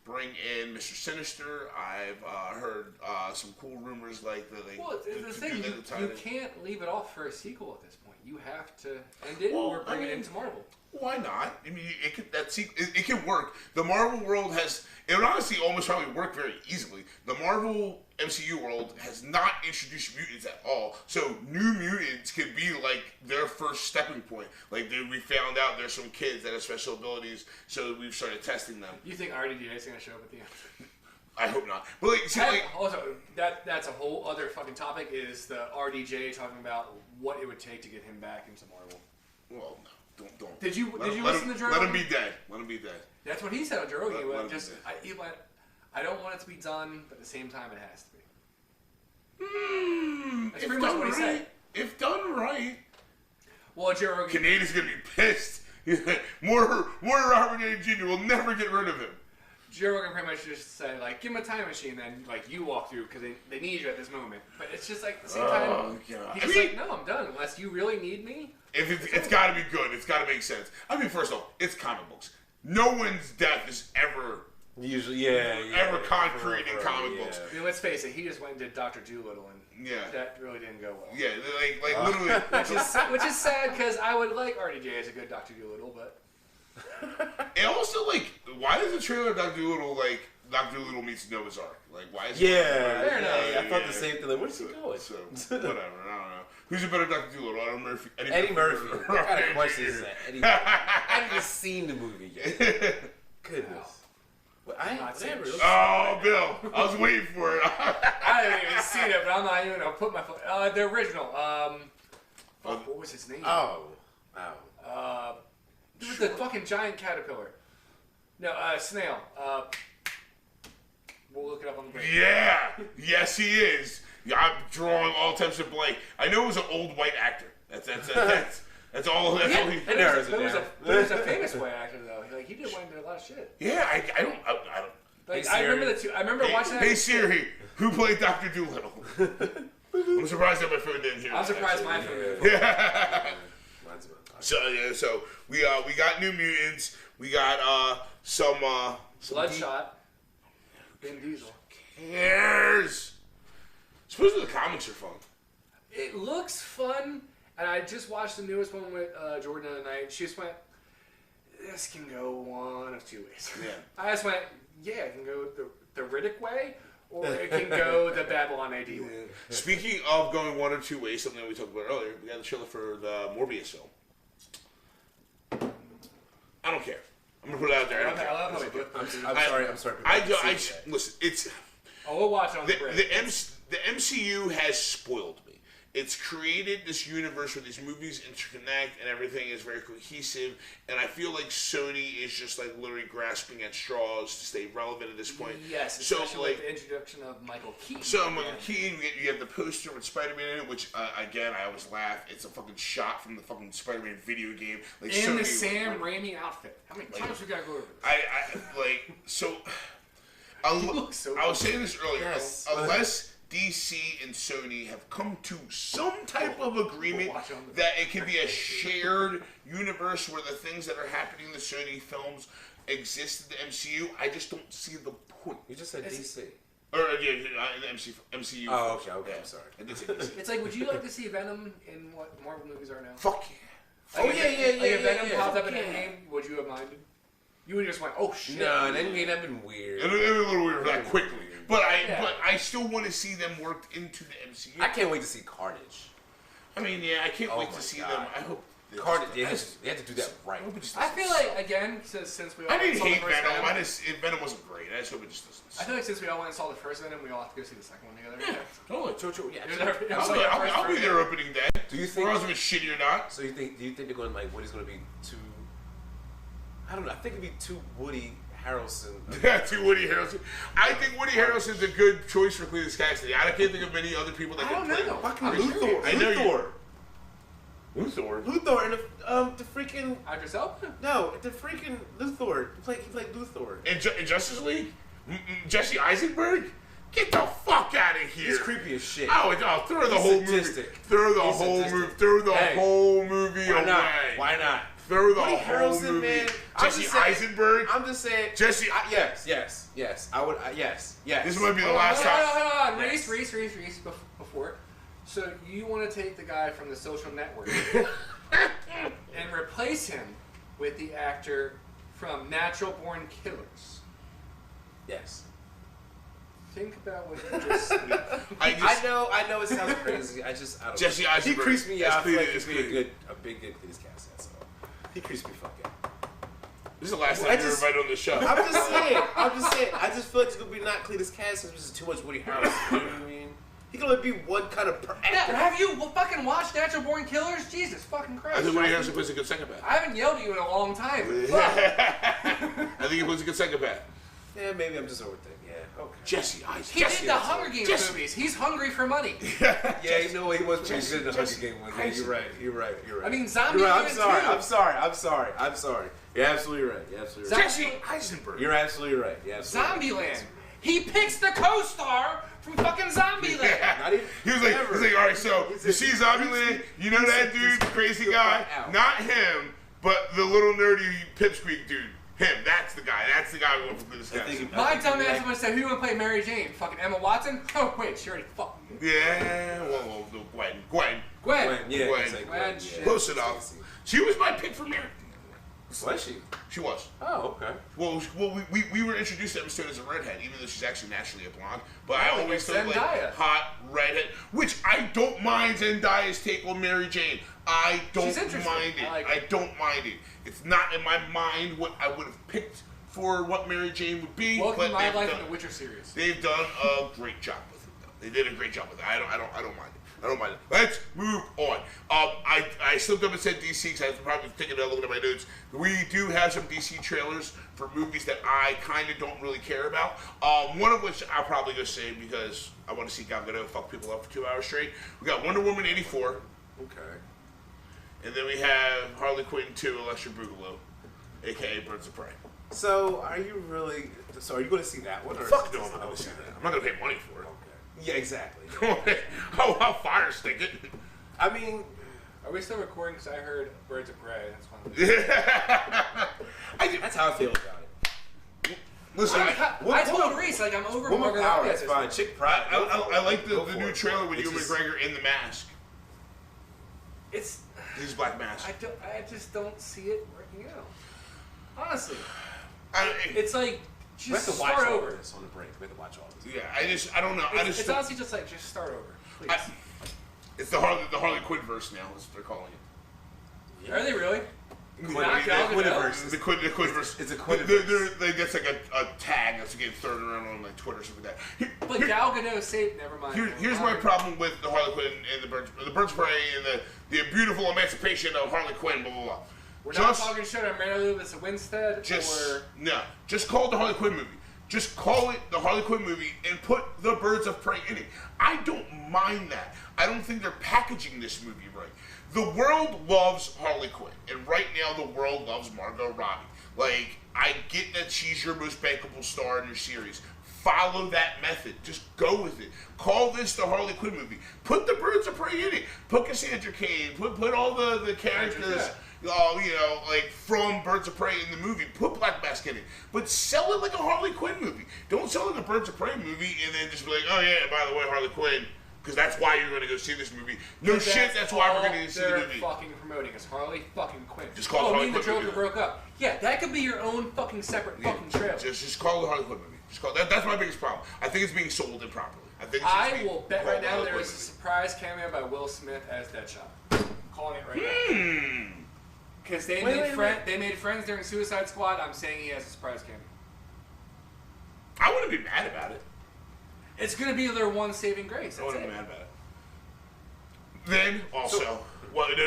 bring in Mr. Sinister. I've heard some cool rumors like that. The thing, you can't leave it off for a sequel at this point. You have to end it or bring it into Marvel. Why not? I mean, it can work. The Marvel world it would honestly almost probably work very easily. The Marvel MCU world has not introduced mutants at all, so New Mutants could be like their first stepping point. Like we found out there's some kids that have special abilities, so we've started testing them. You think RDJ is going to show up at the end? I hope not. But also, that's a whole other fucking topic. Is the RDJ talking about what it would take to get him back into Marvel? Well, no. Don't. Did you listen to Joe Rogan? Let him be dead. Let him be dead. That's what he said on Joe Rogan. He went, I don't want it to be done, but at the same time, it has to be. That's pretty much what he said. If done right. Well, Joe Rogan. Canadian's going to be pissed. More Robert Downey Jr. will never get rid of him. Joe Rogan pretty much just said, like, give him a time machine, then, like, you walk through, because they need you at this moment. But it's just, like, at the same time, he's like, no, I'm done. Unless you really need me. It's got to be good. It's got to make sense. I mean, first off, it's comic books. No one's death is ever concrete in comic books. I mean, let's face it. He just went and did Dr. Dolittle, and that really didn't go well. Yeah, like literally. Which is sad, because I would like RDJ as a good Dr. Dolittle, but... And also, like, why is the trailer of Dr. Dolittle like Dr. Dolittle meets Noah's Ark? Like, why is fair enough. I thought the same thing. Like, where's he going? So whatever. I don't know. Who's a better Dr. Dolittle? Eddie Murphy. What kind of question is that? Eddie Murphy. I haven't even seen the movie yet. Goodness. Well, Bill, I was waiting for it. I haven't even seen it, but I'm not even gonna put my foot. The original. What was his name? The fucking giant caterpillar. No, snail. We'll look it up on the break. Yeah! Yes, he is. Yeah, I'm drawing all types of blank. I know it was an old white actor. That's all. That's all he. There was a famous white actor though. Like he did a lot of shit. Yeah, I don't. Like I remember the two. I remember watching that. Hey Siri, who played Dr. Dolittle? I'm surprised that my phone didn't hear. I'm surprised my phone didn't. Yeah. So we got New Mutants. We got some Bloodshot. Vin Diesel. Cares. Supposedly the comics are fun. It looks fun, and I just watched the newest one with Jordan the other night. She just went, "This can go one of two ways." Yeah. I just went, "Yeah, it can go the Riddick way, or it can go the Babylon AD way." Speaking of going one or two ways, something that we talked about earlier, we got the trailer for the Morbius film. I don't care. I'm gonna put it out there. I'm sorry. Listen, it's. We'll watch it on the break. The MCU has spoiled me. It's created this universe where these movies interconnect and everything is very cohesive. And I feel like Sony is just like literally grasping at straws to stay relevant at this point. Yes, especially with the introduction of Michael Keaton. So Michael Keaton, you have the poster with Spider-Man in it, which again I always laugh. It's a fucking shot from the fucking Spider-Man video game. Like, in the Sam Raimi outfit. How many times we gotta go over this? I was saying this earlier. Yes. Unless DC and Sony have come to some type of agreement that it can be a shared universe where the things that are happening in the Sony films exist in the MCU, I just don't see the point. You just said DC. Or in the MCU. Oh, okay, I'm sorry. I did say DC. It's like, would you like to see Venom in what Marvel movies are now? Fuck yeah. Like if Venom popped up in Endgame, would you have minded? You would just went, oh shit. No, an Endgame that'd been weird. It'd be a little weird that quickly. But I still want to see them worked into the MCU. I can't wait to see Carnage. I mean, yeah, I can't wait to see them. I hope They had to do that right. I feel like, again, since we all I didn't saw the hate first Venom. Venom wasn't great. I just hope it just doesn't. I feel like since we all went and saw the first Venom, we all have to go see the second one together. Yeah, totally. Yeah, I'll be there opening day. Do you think? Regardless if it's shitty or not. So do you think they're going like what is going to be too? I don't know. I think it'd be too Woody Harrelson. Too Woody Harrelson. I think Woody Harrelson's a good choice for Cletus Cassidy. I can't think of many other people that can play. Fucking Luthor. I know Luthor and the freaking Idris Elba? No, the freaking Luthor. He played Luthor. In Justice League? Jesse Eisenberg? Get the fuck out of here. He's creepy as shit. Oh, throw the whole movie. Throw the whole movie away. Why not? Throw the Woody whole Harrelson, movie. man. Jesse Eisenberg? I'm just saying. Yes. I would. Yes. This might be the last time. Hold on. Reese, before. So you want to take the guy from The Social Network and replace him with the actor from Natural Born Killers? Yes. Think about what you just said. I know it sounds crazy. I don't Jesse know. Eisenberg. He creeps me out. Like It's a big good Cletus Cassidy. So he creeps me fuck out. This is the last time you're invited on the show. I'm just saying. I just feel like it's gonna be not Cletus Cassidy. This is too much Woody Harrelson. You know what I mean? He can only be one kind of actor. Yeah, have you fucking watched Natural Born Killers? Jesus fucking Christ. I think Woody Harrelson plays a good psychopath. I haven't yelled at you in a long time. I think he plays a good psychopath. Yeah, maybe I'm just overthinking. Yeah, okay. Jesse Eisenberg. He did the Hunger Games movies. He's hungry for money. Yeah, you know what? He was pretty good in the Hunger Games ones. Yeah, you're right. I mean, Zombie. You're right. I'm sorry. You're absolutely right. Jesse Eisenberg. You're absolutely right. Zombieland. He picks the co-star from fucking Zombieland. Not even. He was like, all right, so you see Zombieland, you know that dude, the crazy guy? Not him, but the little nerdy pipsqueak dude. Him, that's the guy. That's the guy we want for this guy. My dumb ass would say, who you want to play Mary Jane? Fucking Emma Watson? Oh, wait, she already fucking did. Yeah, well, Gwen. Gwen. Close enough. She was my pick for Mary. Was she? She was. Oh, okay. Well, we were introduced to Emma Stone as a redhead, even though she's actually naturally a blonde. But I always thought like hot redhead, which I don't mind Zendaya's take on Mary Jane. I don't mind it. I don't mind it. It's not in my mind what I would have picked for what Mary Jane would be. Welcome to my life in the Witcher series. They've done a great job with it, though. They did a great job with it. I don't mind it. Let's move on. I slipped up and said DC because I was probably thinking about looking at my notes. We do have some DC trailers for movies that I kind of don't really care about. One of which I'll probably just say because I want to see Gal Gadot fuck people up for 2 hours straight. We got Wonder Woman 84. Okay. And then we have Harley Quinn 2, Electric Boogaloo, a.k.a. Birds of Prey. So, are you going to see that one? Or Fuck no, I'm not going to see that. I'm not going to pay money for it. Okay. Yeah, exactly. How fire stick it. I mean, are we still recording? Because I heard Birds of Prey. That's fine. That's how I feel about it. Listen, I told Reese, like, I'm over Margaret Robbie. That's fine. Chick Pride. I like the new trailer with Ewan McGregor in the mask. It's... His black mask. I just don't see it working out. Honestly. It's like, we have to watch all of this on the break. We have to watch all of this. Yeah, I don't know. It's honestly just like, just start over, please. It's the Harley Quinn verse now, is what they're calling it. Yeah. Are they really? The Quinniverse. It's a Quinniverse. That's like a tag that's getting thrown around on like Twitter or something like that. But Gal Gadot saved. Never mind. Here's my problem with the Harley Quinn and the Birds of Prey and the beautiful emancipation of Harley Quinn. Blah blah blah. We're not talking shit on Mary Lou Winstead. Just call it the Harley Quinn movie. Just call it the Harley Quinn movie and put the Birds of Prey in it. I don't mind that. I don't think they're packaging this movie right. The world loves Harley Quinn, and right now the world loves Margot Robbie. Like, I get that she's your most bankable star in your series. Follow that method. Just go with it. Call this the Harley Quinn movie. Put the Birds of Prey in it. Put Cassandra Cain. Put all the characters, like from Birds of Prey in the movie. Put Black Mask in it. But sell it like a Harley Quinn movie. Don't sell it like a Birds of Prey movie and then just be like, oh yeah, by the way, Harley Quinn. Because that's why you're going to go see this movie. No shit, that's why we're going to see the movie. They're fucking promoting is Harley fucking Quinn. Just call it Harley Quinn. The Joker broke up. Yeah, that could be your own fucking separate fucking trailer. Just call it Harley Quinn movie. Just call that's my biggest problem. I think it's being sold improperly. I will bet right now there is a surprise cameo by Will Smith as Deadshot. calling it right now. Because they made friends during Suicide Squad. I'm saying he has a surprise cameo. I wouldn't be mad about it. It's going to be their one saving grace. I wouldn't be mad about it. Then, also... What?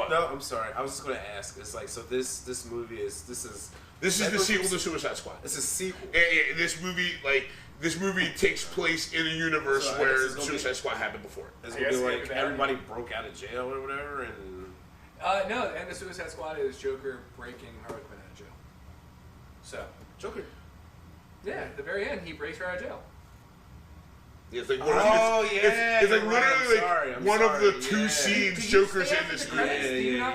No, I'm sorry. I was just going to ask. It's like, so this movie is... This is the sequel to Suicide Squad. It's a sequel. Yeah, this movie takes place in a universe where Suicide Squad happened before. It's going to be like everybody broke out of jail or whatever, and... No, and the Suicide Squad is Joker breaking Harley Quinn out of jail. So... Joker? Yeah, at the very end, he breaks her out of jail. Yeah, it's like it's like literally one of the two scenes Joker's in this movie. Yeah.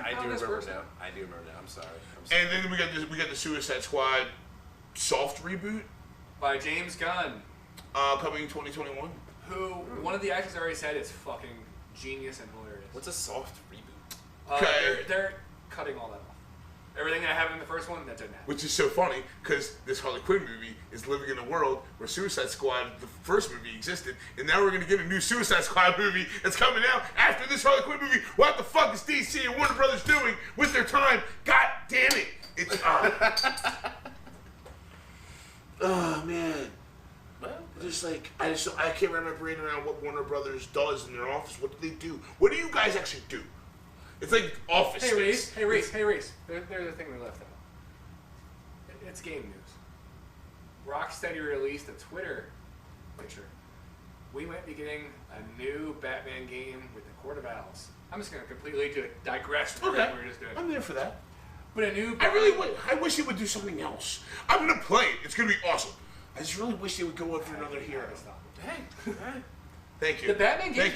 I do remember now. I'm sorry. And then we got the Suicide Squad soft reboot by James Gunn, coming in 2021. Who one of the actors already said is fucking genius and hilarious. What's a soft reboot? They're cutting all that off. Everything that happened in the first one, that didn't happen. Which is so funny, because this Harley Quinn movie is living in a world where Suicide Squad, the first movie, existed, and now we're going to get a new Suicide Squad movie that's coming out after this Harley Quinn movie. What the fuck is DC and Warner Brothers doing with their time? God damn it! It's, oh, man. Well, just like, I can't wrap my brain around what Warner Brothers does in their office. What do they do? What do you guys actually do? It's like Office Space. Hey Reese. There's a thing we left out. It's game news. Rocksteady released a Twitter picture. We might be getting a new Batman game with the Court of Owls. I'm just going to completely digress from what we were just doing. I'm there for that. But a new... I wish they would do something else. I'm going to play it. It's going to be awesome. I just really wish they would go on for another hero. Hey. Thank you. The Batman games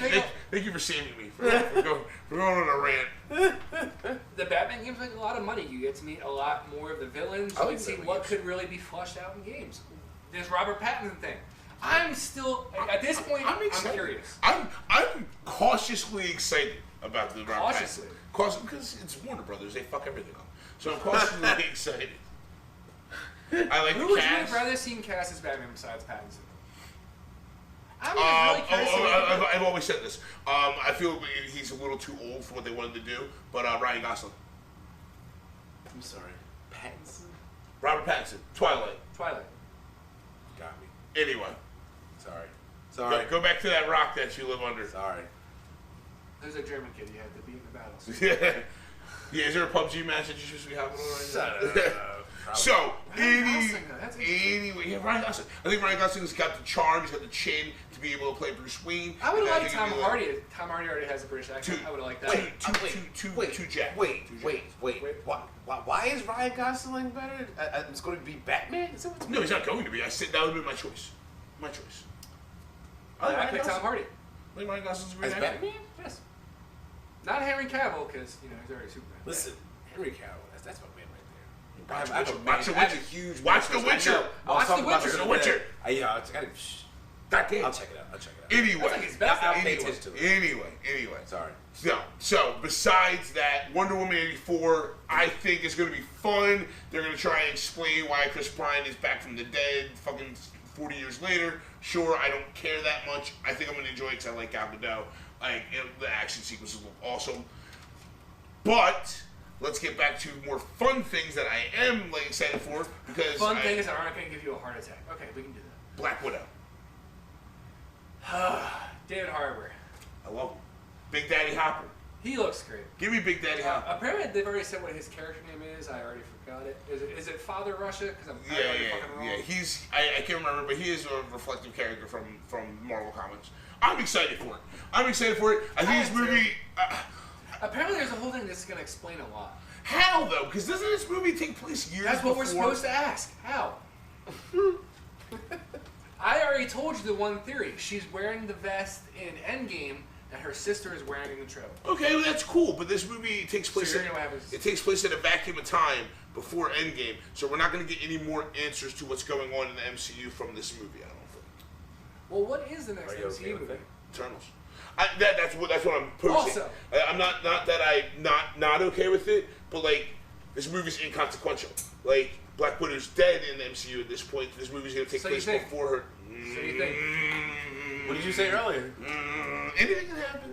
thank you for saving me for going on a rant. The Batman games make a lot of money. You get to meet a lot more of the villains. You can see what could really be flushed out in games. This Robert Pattinson thing. I'm still at this point. I'm curious. I'm cautiously excited about the Robert Pattinson. Cautiously, because it's Warner Brothers. They fuck everything up. So I'm cautiously excited. I like Who the would cast. you have rather seen cast as Batman besides Pattinson? I'm really curious. I've always said this. I feel he's a little too old for what they wanted to do, but Ryan Gosling. I'm sorry. Pattinson? Robert Pattinson. Twilight. Got me. Anyway. Sorry. Go back to that rock that you live under. Sorry. There's a German kid you had to beat in the battles. Yeah, is there a PUBG match that you supposed to be having on right now? So, anyway, Ryan Gosling. I think Ryan Gosling's got the charm, he's got the chin to be able to play Bruce Wayne. I would have liked Tom Hardy. Tom Hardy already has a British accent. I would have liked that. Too jacked. Wait. Why is Ryan Gosling better? It's going to be Batman? No, he's not going to be. I said that would have been my choice. I picked Tom Hardy. I think Ryan Gosling's a great actor. Batman? Yes. Not Henry Cavill, because he's already Superman. Listen, Henry Cavill, that's my man right there. Watch The Witcher. Watch The Witcher. Yeah, I'll check it out. Anyway. Sorry. So besides that, Wonder Woman 84, I think is going to be fun. They're going to try and explain why Chris Pine is back from the dead, fucking 40 years later. Sure, I don't care that much. I think I'm going to enjoy it because I like Gal Gadot. The action sequences look awesome. But let's get back to more fun things that I am excited for, because things that aren't going to give you a heart attack. Okay, we can do that. Black Widow. David Harbour. I love him. Big Daddy Hopper. He looks great. Give me Big Daddy Hopper. Apparently, they've already said what his character name is. I already forgot it. Is it Father Russia? Because I'm fucking wrong. Yeah. I can't remember, but he is a reflective character from Marvel Comics. I'm excited for it. I think this movie. Apparently, there's a whole thing that's going to explain a lot. How though? Because doesn't this movie take place years? That's what we're supposed to ask. How? I already told you the one theory. She's wearing the vest in Endgame that her sister is wearing in the trailer. Okay, well, that's cool, but this movie takes place. So it takes place in a vacuum of time before Endgame, so we're not going to get any more answers to what's going on in the MCU from this movie. I don't think. Well, what is the next MCU movie? Eternals. That's what I'm posting. Also, I'm not that I'm not okay with it, but this movie's inconsequential. Black Widow's dead in the MCU at this point. This movie's gonna take place before her. So you think? What did you say earlier? Anything can happen.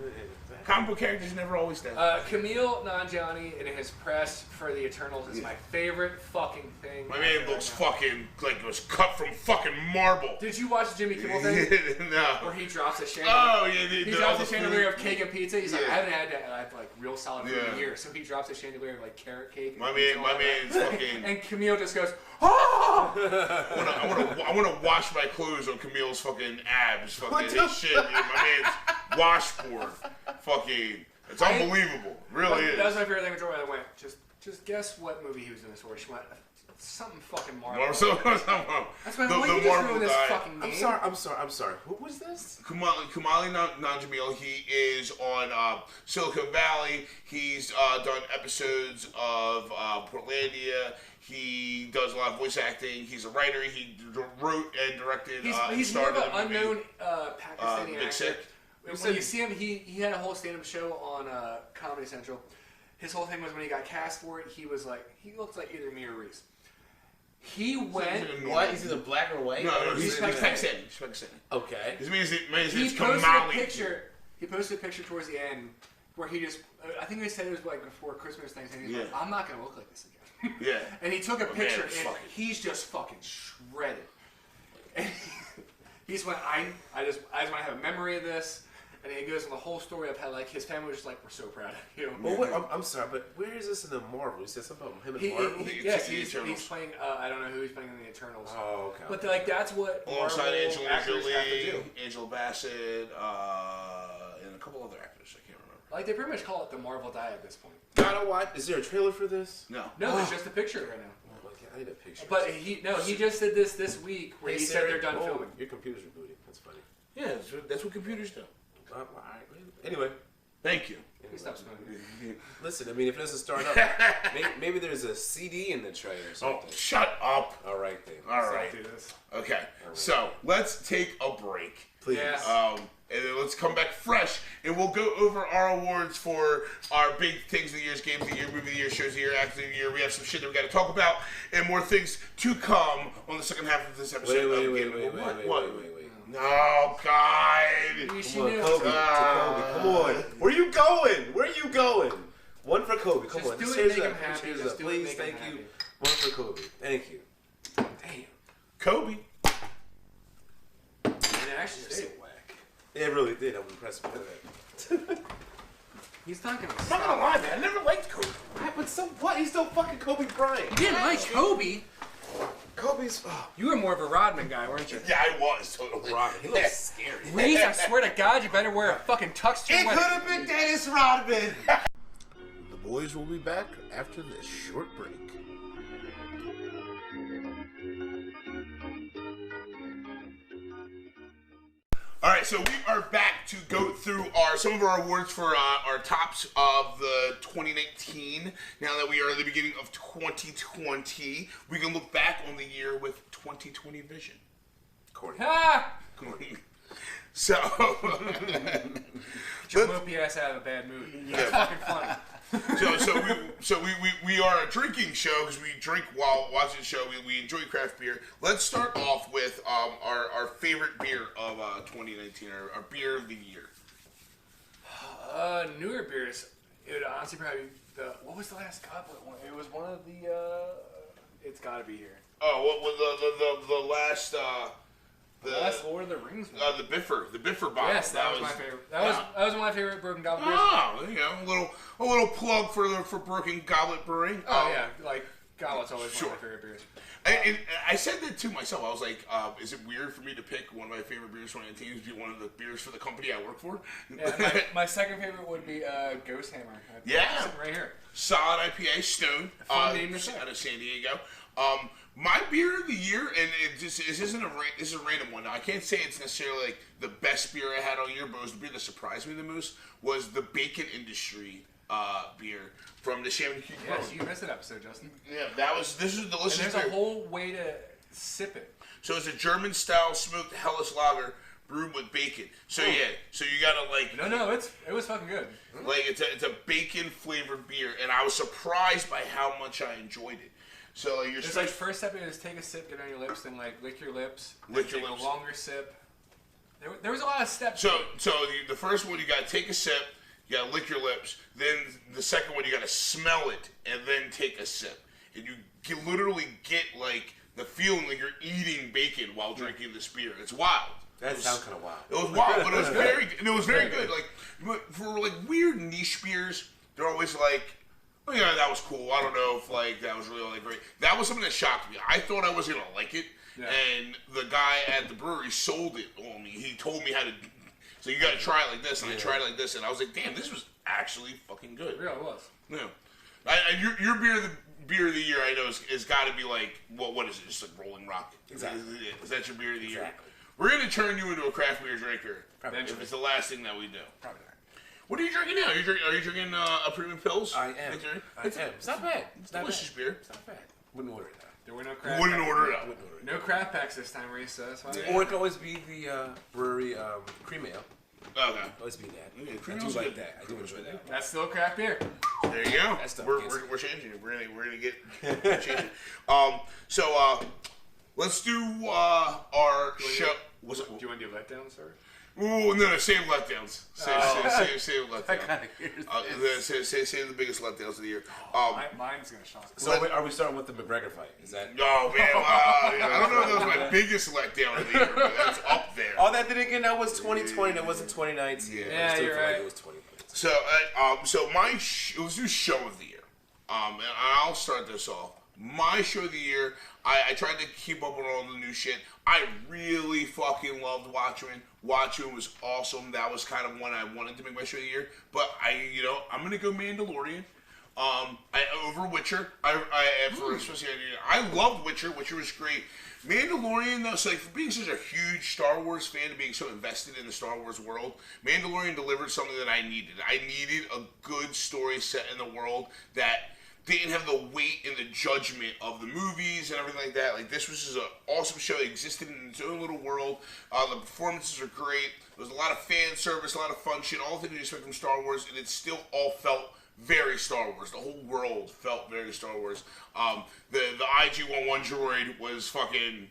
Comic book characters never always stand. Camille Nanjiani in his press for the Eternals is my favorite fucking thing. My man looks fucking like it was cut from fucking marble. Did you watch the Jimmy Kimmel thing? No. Where he drops a chandelier. Oh yeah, he drops a chandelier of cake and pizza. He's like, I haven't had that like real solid for a year. So he drops a chandelier of like carrot cake. My man's fucking. And Camille just goes, oh! I want to wash my clothes on Camille's fucking abs. Fucking his shit. Dude. My man's washboard. Fucking. It's unbelievable. Really is. That was my favorite thing with Joy. I went, just guess what movie he was in this for. She went, something fucking Marvel. That's why the Marvel this fucking name. I'm sorry. Who was this? Kumali Nanjiani. He is on Silicon Valley. He's done episodes of Portlandia. He does a lot of voice acting. He's a writer. He wrote and directed. He's more of an unknown Pakistani actor. Sick. When you see him, he had a whole stand-up show on Comedy Central. His whole thing was when he got cast for it, he was like, he looked like either me or Reese. He went. What? Is he the black or white? No, he's Pakistani. Okay. This means it's posted Kamali. a picture. He posted a picture towards the end where he just. I think they said it was like before Christmas things, and he's like, "I'm not gonna look like this again." Yeah. And he took a picture, and he's just fucking shredded. And he just went, I just want to have a memory of this. And he goes on the whole story of how like his family was just like, we're so proud of you. Well, wait, I'm sorry, but where is this in the Marvel? You said something about him in Marvel? Yes, he's playing. I don't know who he's playing in the Eternals. Oh, okay. But like that's what alongside Angela actors have to do. Angela Bassett, and a couple other actors. I can't remember. Like they pretty much call it the Marvel die at this point. Gotta watch. Is there a trailer for this? No, there's just a picture right now. Oh, I need a picture. But he just did this week where he said they're done filming. Your computer's rebooting. That's funny. Yeah, that's what computers do. All right. Anyway, thank you. Stop smoking. Listen, I mean, if it doesn't start up, maybe there's a CD in the trailer or something. Oh, shut up. All right, then. All right. Okay, so let's take a break. Please. Yeah. And then let's come back fresh, and we'll go over our awards for our big things of the year, games of the year, movie of the year, shows of the year, actors of the year. We have some shit that we got to talk about, and more things to come on the second half of this episode. Wait. No, God. Come on, Kobe. Come on. Where are you going? One for Kobe. Come on. Just do it, make him happy. Please, thank you. One for Kobe. Thank you. Damn. Kobe. And it actually stayed whack. It really did. I'm impressed with that. He's not gonna I'm not gonna lie, man. I never liked Kobe. But so what? He's still fucking Kobe Bryant. You didn't like Kobe? Kobe's. You were more of a Rodman guy, weren't you? Yeah, I was totally. Rodman. He looks scary. Reese, I swear to God, you better wear a fucking tux to your It wedding. could have been Dennis Rodman. The boys will be back after this short break. All right, so we are back to go through some of our awards for our tops of the 2019. Now that we are at the beginning of 2020, we can look back on the year with 2020 vision. Ha! So, Get your mopey ass out of a bad mood. That's fucking funny. So we are a drinking show because we drink while watching the show. We enjoy craft beer. Let's start off with our favorite beer of 2019, our beer of the year. Newer beers. It would honestly probably what was the last goblet one? It was one of the. It's got to be here. Oh, what was the last? The last Lord of the Rings one. The Biffer bottle. Yes, that was my favorite. That was one of my favorite Broken Goblet beers. Oh, you know, a little plug for Broken Goblet Brewing. Oh yeah, like Goblet's always one of my favorite beers. And I said that to myself. I was like, is it weird for me to pick one of my favorite beers from 2019 to be one of the beers for the company I work for? Yeah, my second favorite would be Ghost Hammer. Yeah, right here. Solid IPA, Stone, Fun name out of San Diego. My beer of the year, and this is a random one. Now, I can't say it's necessarily like the best beer I had all year, but it was the beer that surprised me the most was the Bacon Industry beer from the Chamonix Creek. Yes, you missed an episode, Justin. Yeah, this is delicious. And there's a whole way to sip it. So it's a German-style smoked Helles lager brewed with bacon. So so you gotta like. No, it was fucking good. Like it's a bacon flavored beer, and I was surprised by how much I enjoyed it. So like it's like first step is take a sip, get on your lips, then like lick your lips, lick your take lips. a longer sip. There was a lot of steps. So the first one you gotta take a sip, You gotta lick your lips. Then the second one, you gotta smell it and then take a sip. And you literally get like the feeling like you're eating bacon while drinking this beer. It's wild. That sounds kind of wild. It was wild, but it was very good. Like for like weird niche beers, they're always like, oh yeah, that was cool. I don't know if like that was really like great. That was something that shocked me. I thought I was gonna like it, and the guy at the brewery sold it on me. He told me how to. So you gotta try it like this, and I tried it like this, and I was like, damn, this was actually fucking good. Yeah, it was. Yeah. Your beer of the year, I know, is got to be like, what is it? Just like Rolling Rock. Exactly. Is that your beer of the year? Exactly. We're gonna turn you into a craft beer drinker. Probably. If it's the last thing that we do. Probably not. What are you drinking now? Are you drinking a Premium Pils? I am. It's not bad. It's delicious beer. It's not bad. Wouldn't order it now. There were no craft. Wouldn't order it. No craft packs this time, Reese. So that's why. Or it could always be the brewery cream ale. Okay. Always be that. Yeah, I do like that. I do enjoy that. That's still craft beer. There you go. We're changing it. We're gonna get changing it. So let's do our show. Do you want to do letdowns, sir? Ooh, no, save letdowns. Save letdowns. Save the biggest letdowns of the year. Mine's gonna shock. So are we starting with the McGregor fight? Is that? No, man. I don't know if that was my biggest letdown of the year, but that's up there. Oh, that again. That was 2020. That wasn't 2019. Yeah, you're right. Like it was 2020. So let's do show of the year. And I'll start this off. My show of the year, I tried to keep up with all the new shit. I really fucking loved Watchmen. Watchmen was awesome. That was kind of one I wanted to make my show of the year. But I'm gonna go Mandalorian. Over Witcher. I loved Witcher. Witcher was great. Mandalorian though, so like for being such a huge Star Wars fan and being so invested in the Star Wars world, Mandalorian delivered something that I needed. I needed a good story set in the world that didn't have the weight and the judgment of the movies and everything like that. Like, this was just an awesome show. It existed in its own little world. The performances are great. There was a lot of fan service, a lot of fun shit, all the things you expect from Star Wars, and it still all felt very Star Wars. The whole world felt very Star Wars. The IG-11 droid was fucking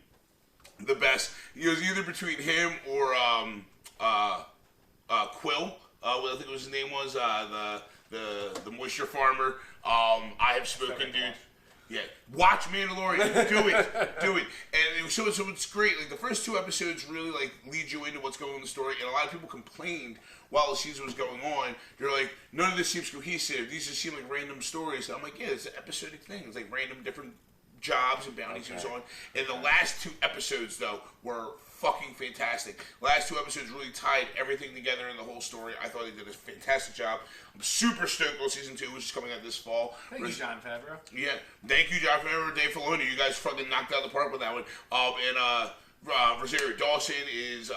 the best. It was either between him or Quill, what I think his name was, the moisture farmer. I have spoken, dude. Yeah, watch Mandalorian. Do it. And so it's great. Like the first 2 episodes really like lead you into what's going on in the story. And a lot of people complained while the season was going on. They're like, none of this seems cohesive. These just seem like random stories. And I'm like, yeah, it's an episodic thing. It's like random different jobs and bounties and so on. And the last 2 episodes though were fucking fantastic. Last 2 episodes really tied everything together in the whole story. I thought they did a fantastic job. I'm super stoked on season 2, which is coming out this fall. Thank you, Jon Favreau. Yeah, thank you, Jon Favreau, Dave Filoni. You guys fucking knocked out the park with that one. Rosario Dawson is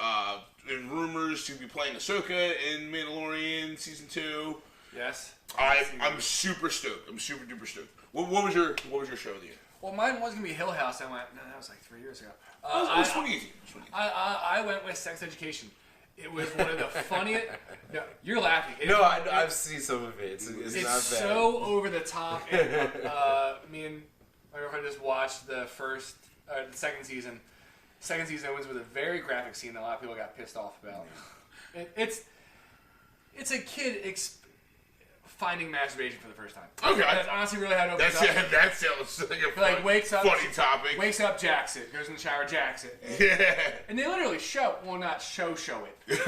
in rumors to be playing Ahsoka in Mandalorian season 2. Yes. I'm super stoked. I'm super duper stoked. What was your show of the year? Well, mine was gonna be Hill House. I went. No, that was like 3 years ago. It was 2018. I went with Sex Education. It was one of the funniest. No, you're laughing. I've seen some of it. It's not bad. So over the top. And, me and my girlfriend just watched the second season. Second season opens with a very graphic scene that a lot of people got pissed off about. It's a kid finding masturbation for the first time. Okay. That's honestly really how it opens up. That sounds like a wakes up, funny topic. Wakes up, jacks it. Goes in the shower, jacks it. Yeah. And they literally show it.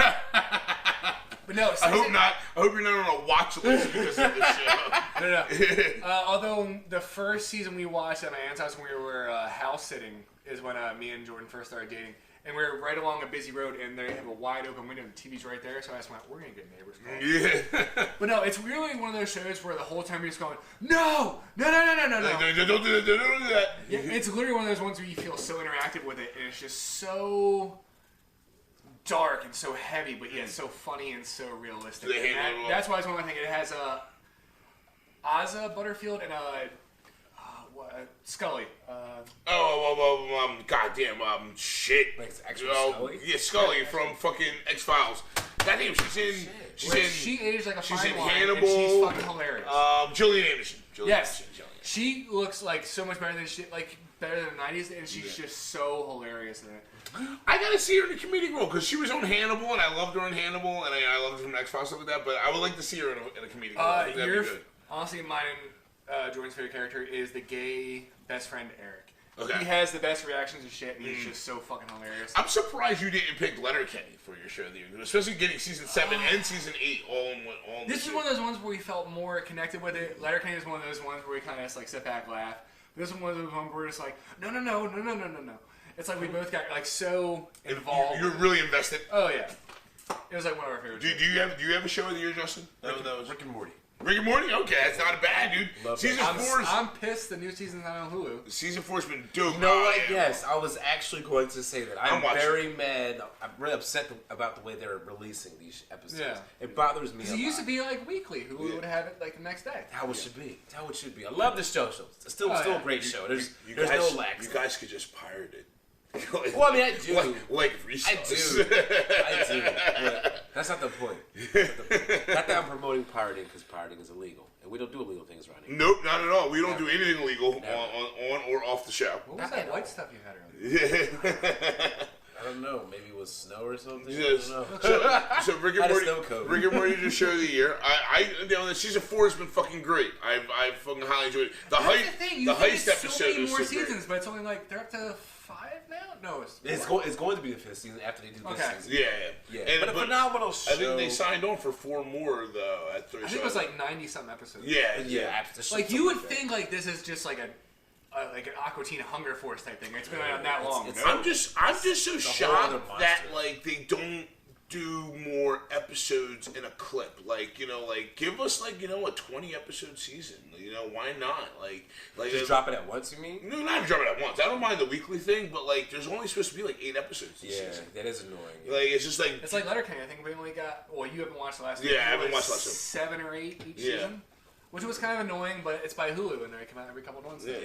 But no, I hope not. I hope you're not on a watch list because of this show. No. Although the first season we watched at my aunt's house when we were house sitting is when me and Jordan first started dating. And we were right along a busy road, and they have a wide open window, and the TV's right there. So I just went, "We're gonna get neighbors." Yeah. But no, it's really one of those shows where the whole time you're just going, "No, no." Don't do that. Yeah, it's literally one of those ones where you feel so interactive with it, and it's just so dark and so heavy, but yet so funny and so realistic. And that's why it's one of my things. It has Asa Butterfield and Scully. Goddamn, shit. Like Scully? Yeah, Scully from fucking X-Files. Goddamn, she aged like a fine wine, Hannibal. And she's fucking hilarious. Gillian Anderson. She looks like so much better than better than the 90s, and she's just so hilarious in it. I gotta see her in a comedic role because she was on Hannibal, and I loved her in Hannibal, and I loved her from X-Files stuff like that. But I would like to see her in a comedic role. I think that'd be good. Honestly, mine and Jordan's favorite character is the gay best friend Eric. Okay. He has the best reactions to shit, and he's just so fucking hilarious. I'm surprised you didn't pick Letterkenny for your show, especially getting season 7 and season 8 all in one. This is one of those ones where we felt more connected with it. Letterkenny is one of those ones where we kind of just like sit back, laugh. This is one of those ones where we're just like, no. It's like we both got like so involved. You're really invested. Oh yeah, it was like one of our favorite. Do you have a show of the year, Justin? That was Rick and Morty. Rick and Morty? Okay, that's not a bad, dude. Season 4's... I'm pissed the new season's not on Hulu. Season 4's been dope. You know what? Yes, I was actually going to say that. I'm very mad. I'm really upset about the way they're releasing these episodes. Yeah. It bothers me a lot. Because it used to be like weekly. Hulu would have it like the next day. How it should be. How it should be. I love this show. It's still a great show. There's no lack. You guys could just pirate it. Well, I mean, I do. Like Reese I do. But that's not the point. Not that I'm promoting pirating, because pirating is illegal. And we don't do illegal things around here. Nope, not at all. We don't do anything illegal on or off the show. What was that white stuff you had earlier? I don't know. Maybe it was snow or something. Yes. I don't know. So Rick and Morty just show of the year. Season 4 has been fucking great. I fucking highly enjoyed it. The heist episode so many is more so seasons, great. but it's only like they're up to 5 now. No, it's going to be the 5th season after they do this season. Yeah. But a phenomenal show. I think they signed on for 4 more though. I think it was like 90-something episodes. Yeah. Like you would think like this is just like like an Aqua Teen Hunger Force type thing. It's been on that long. I'm just so shocked that like they don't do more episodes in a clip. Like give us a 20 episode season. Why not? Like just drop it at once. You mean? No, not drop it at once. I don't mind the weekly thing, but like there's only supposed to be like 8 episodes this season. That is annoying. Yeah. Like it's just like it's like Letterkenny. I think we only got. Well, you haven't watched the last. Yeah, I haven't watched the last 7 or 8 each season. Which was kind of annoying, but it's by Hulu, and they come out every couple of months. But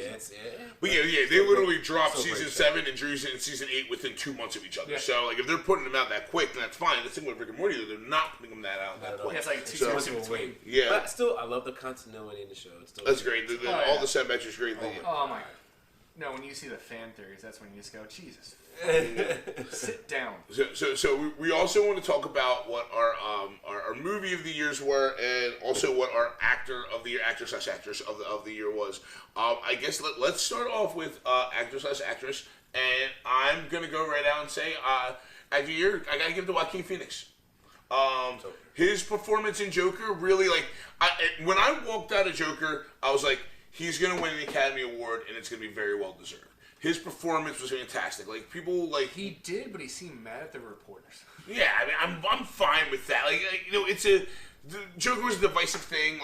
they literally dropped season 7 and season 8 within 2 months of each other. Yeah. So, like, if they're putting them out that quick, then that's fine. The thing with Rick and Morty, they're not putting them that out that quick. Yeah, it's like 2 months in between. Yeah. But still, I love the continuity in the show. That's great. All the setbacks is great. Oh my. No, when you see the fan theories, that's when you just go, Jesus. Sit down. So we also want to talk about what our movie of the years were, and also what our actor/actress of the year was. I guess let's start off with actor/actress, and I'm gonna go right out and say actor of the year. I gotta give it to Joaquin Phoenix. His performance in Joker really when I walked out of Joker, I was like, he's gonna win an Academy Award, and it's gonna be very well deserved. His performance was fantastic. Like people he did, but he seemed mad at the reporters. Yeah, I mean, I'm fine with that. The Joker was a divisive thing.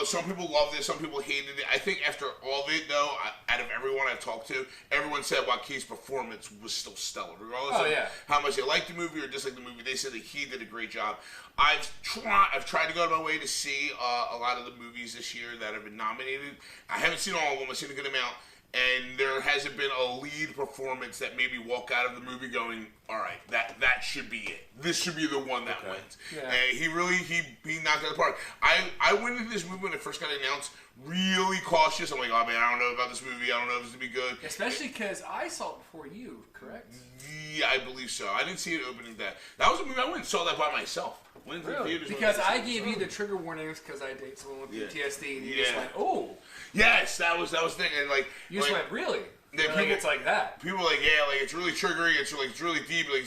Some people loved it, some people hated it. I think after all of it, though, out of everyone I talked to, everyone said Joaquin's performance was still stellar, regardless of how much they liked the movie or disliked the movie. They said that he did a great job. I've tried to go out of my way to see a lot of the movies this year that have been nominated. I haven't seen all of them. I've seen a good amount. And there hasn't been a lead performance that made me walk out of the movie going, all right, that should be it. This should be the one that wins. Yeah. And he knocked it out of the park. I went into this movie when it first got announced really cautious. I'm like, oh man, I don't know about this movie. I don't know if this will be good. Especially because I saw it before you, correct? Yeah, I believe so. I didn't see it opening that. That was a movie I went and saw that by myself. Really? Because I gave you the trigger warnings because I date someone with PTSD, and you just went, oh. Yes, that was the thing, and you just went, really? It's like that. People are like, it's really triggering. It's really deep. Like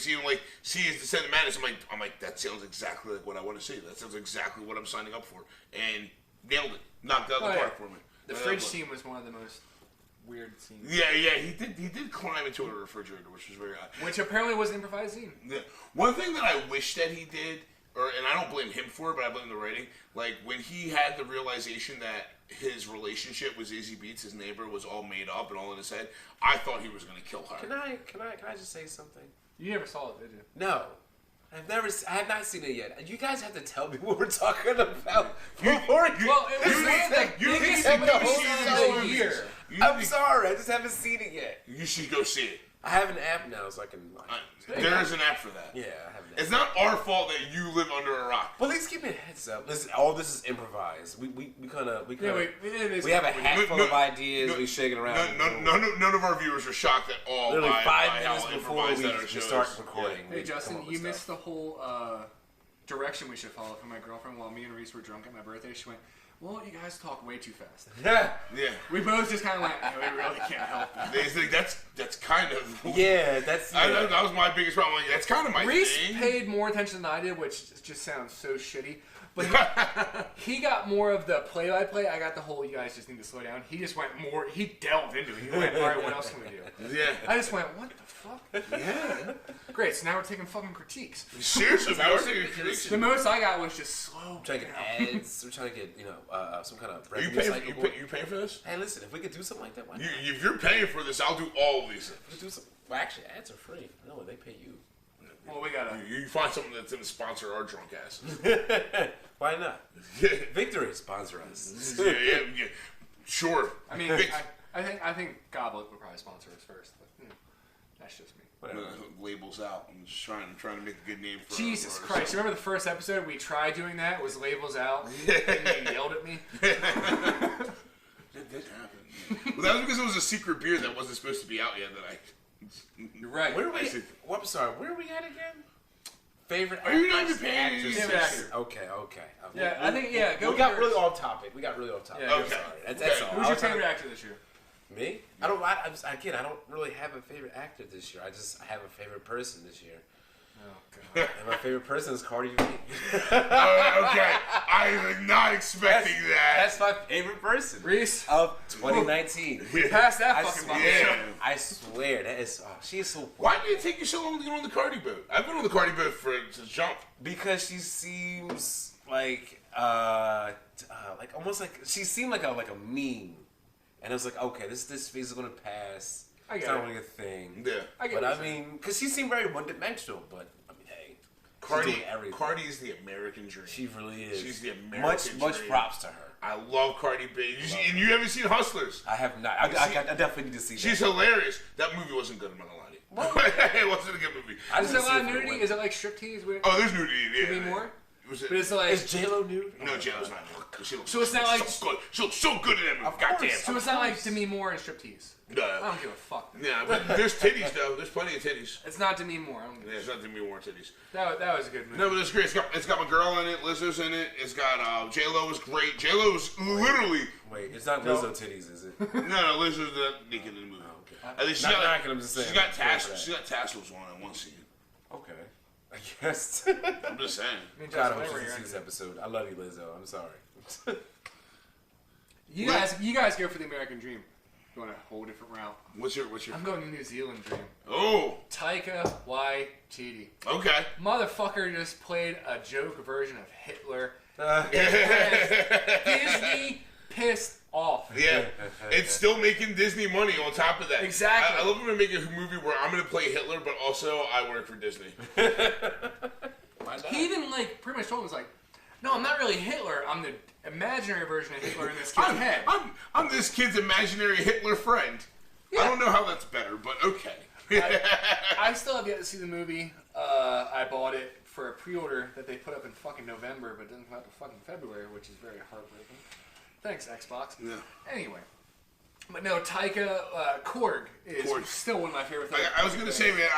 see his descent of madness. I'm like, that sounds exactly like what I want to see. That sounds exactly what I'm signing up for, and nailed it. Knocked out the park for me. The fridge scene was one of the most weird scenes. Yeah, he did climb into a refrigerator, which was very odd. Which apparently was an improvised scene. Yeah. One thing that I wish that he did, and I don't blame him for it, but I blame the writing. Like when he had the realization that his relationship with Zazie Beetz, his neighbor, was all made up and all in his head, I thought he was going to kill her. Can I just say something? You never saw it, did you? No. I have not seen it yet. You guys have to tell me what we're talking about before you. Well, it was one of the biggest movies of the year. I'm sorry, I just haven't seen it yet. You should go see it. I have an app now, so I can. There is an app for that. Yeah, I have an app. It's not our fault that you live under a rock. Well, let's keep it heads up. All this is improvised. We have a hat full of ideas. We shaking around. None of our viewers are shocked at all. Literally by 5 minutes how before we start recording. Hey Justin, you missed the whole direction we should follow from my girlfriend. While me and Reese were drunk at my birthday, she went, "Well, you guys talk way too fast." Yeah. We both just kind of went, "No, we really can't help you." That's kind of. Yeah, that's. Yeah. That was my biggest problem. Like, that's kind of my Reese thing. paid more attention than I did, which just sounds so shitty. But he got more of the play-by-play. I got the whole, you guys just need to slow down. He just went more, he delved into it. He went, all right, what else can we do? Yeah. I just went, what the fuck? Yeah. Great, so now we're taking fucking critiques. Seriously, I was taking critiques. The most I got was just slow. We're trying to get ads. We're trying to get, some kind of revenue cycle. You paying for this? Hey, listen, if we could do something like that, why not? If you're paying for this, I'll do all of these things. We could do some. Well, actually, ads are free. No, they pay you. Well, we gotta. You find something that's going to sponsor our drunk asses. Why not? Victory sponsor us. Yeah. Sure. I mean, I think Goblet would probably sponsor us first, but that's just me. Whatever. Labels out. I'm just trying to make a good name for Jesus Christ! You remember the first episode we tried doing that? It was labels out, and you yelled at me. That did happen. Well, that was because it was a secret beer that wasn't supposed to be out yet. You're right. Where are we? I'm sorry. Where are we at again? Favorite actor? Are you not even paying actors? Okay. Yeah, I think Go. We got really off topic. Yeah, okay. That's all. Who's your favorite actor this year? Me? I don't really have a favorite actor this year. I have a favorite person this year. Oh God. And my favorite person is Cardi B. Okay. I was not expecting that. That's my favorite person. Reese of 2019. We passed that fucking bump. Yeah. I swear that is. She is so. Why did it take you so long to get on the Cardi boat? I've been on the Cardi boat since jump. Because she seems like almost like she seemed like a meme, and I was like, okay, this phase is gonna pass. It's not really a thing. Yeah. But I mean, because she seemed very one-dimensional, but I mean, hey, Cardi is the American dream. She really is. She's the American dream. Much props to her. I love Cardi B. And you haven't seen Hustlers? I have not. I definitely need to see that. She's hilarious. That movie wasn't good, I'm not gonna lie to you. It wasn't a good movie. Is there a lot of nudity? Is it like striptease? Oh, there's nudity, yeah. Could be more? But it's like... Is J-Lo nude? No, J-Lo's not nude. So it's not like... So good. She looks so good in that movie. Goddamn. So it's not like Demi Moore and striptease? No. I don't give a fuck. Yeah, but there's titties, though. There's plenty of titties. It's not Demi Moore. Yeah, it's not Demi Moore titties. That was a good movie. No, but it's great. It's got my girl in it. Lizzo's in it. It's got J-Lo is great. J-Lo is literally... Wait, it's not Lizzo titties, is it? No, Lizzo's not naked in the movie. Oh, okay. At least she's got tassels on in one scene. Okay. I guess. I'm just saying. God, I wish you see this episode. I love you, Lizzo. I'm sorry. You guys go for the American dream. Going a whole different route. What's your? I'm going to New Zealand dream. Oh. Taika Waititi. Okay. Motherfucker just played a joke version of Hitler. Disney pissed off. Yeah. It's still making Disney money on top of that. Exactly. I love when they make a movie where I'm going to play Hitler, but also I work for Disney. He even pretty much told him, was like, no, I'm not really Hitler. I'm the imaginary version of Hitler in this kid's head. I'm this kid's imaginary Hitler friend. Yeah. I don't know how that's better, but okay. I still have yet to see the movie. I bought it for a pre-order that they put up in fucking November, but it doesn't come out until fucking February, which is very heartbreaking. Thanks, Xbox. Yeah. Anyway. But no, Taika Korg is still one of my favorite things. I was gonna say, man,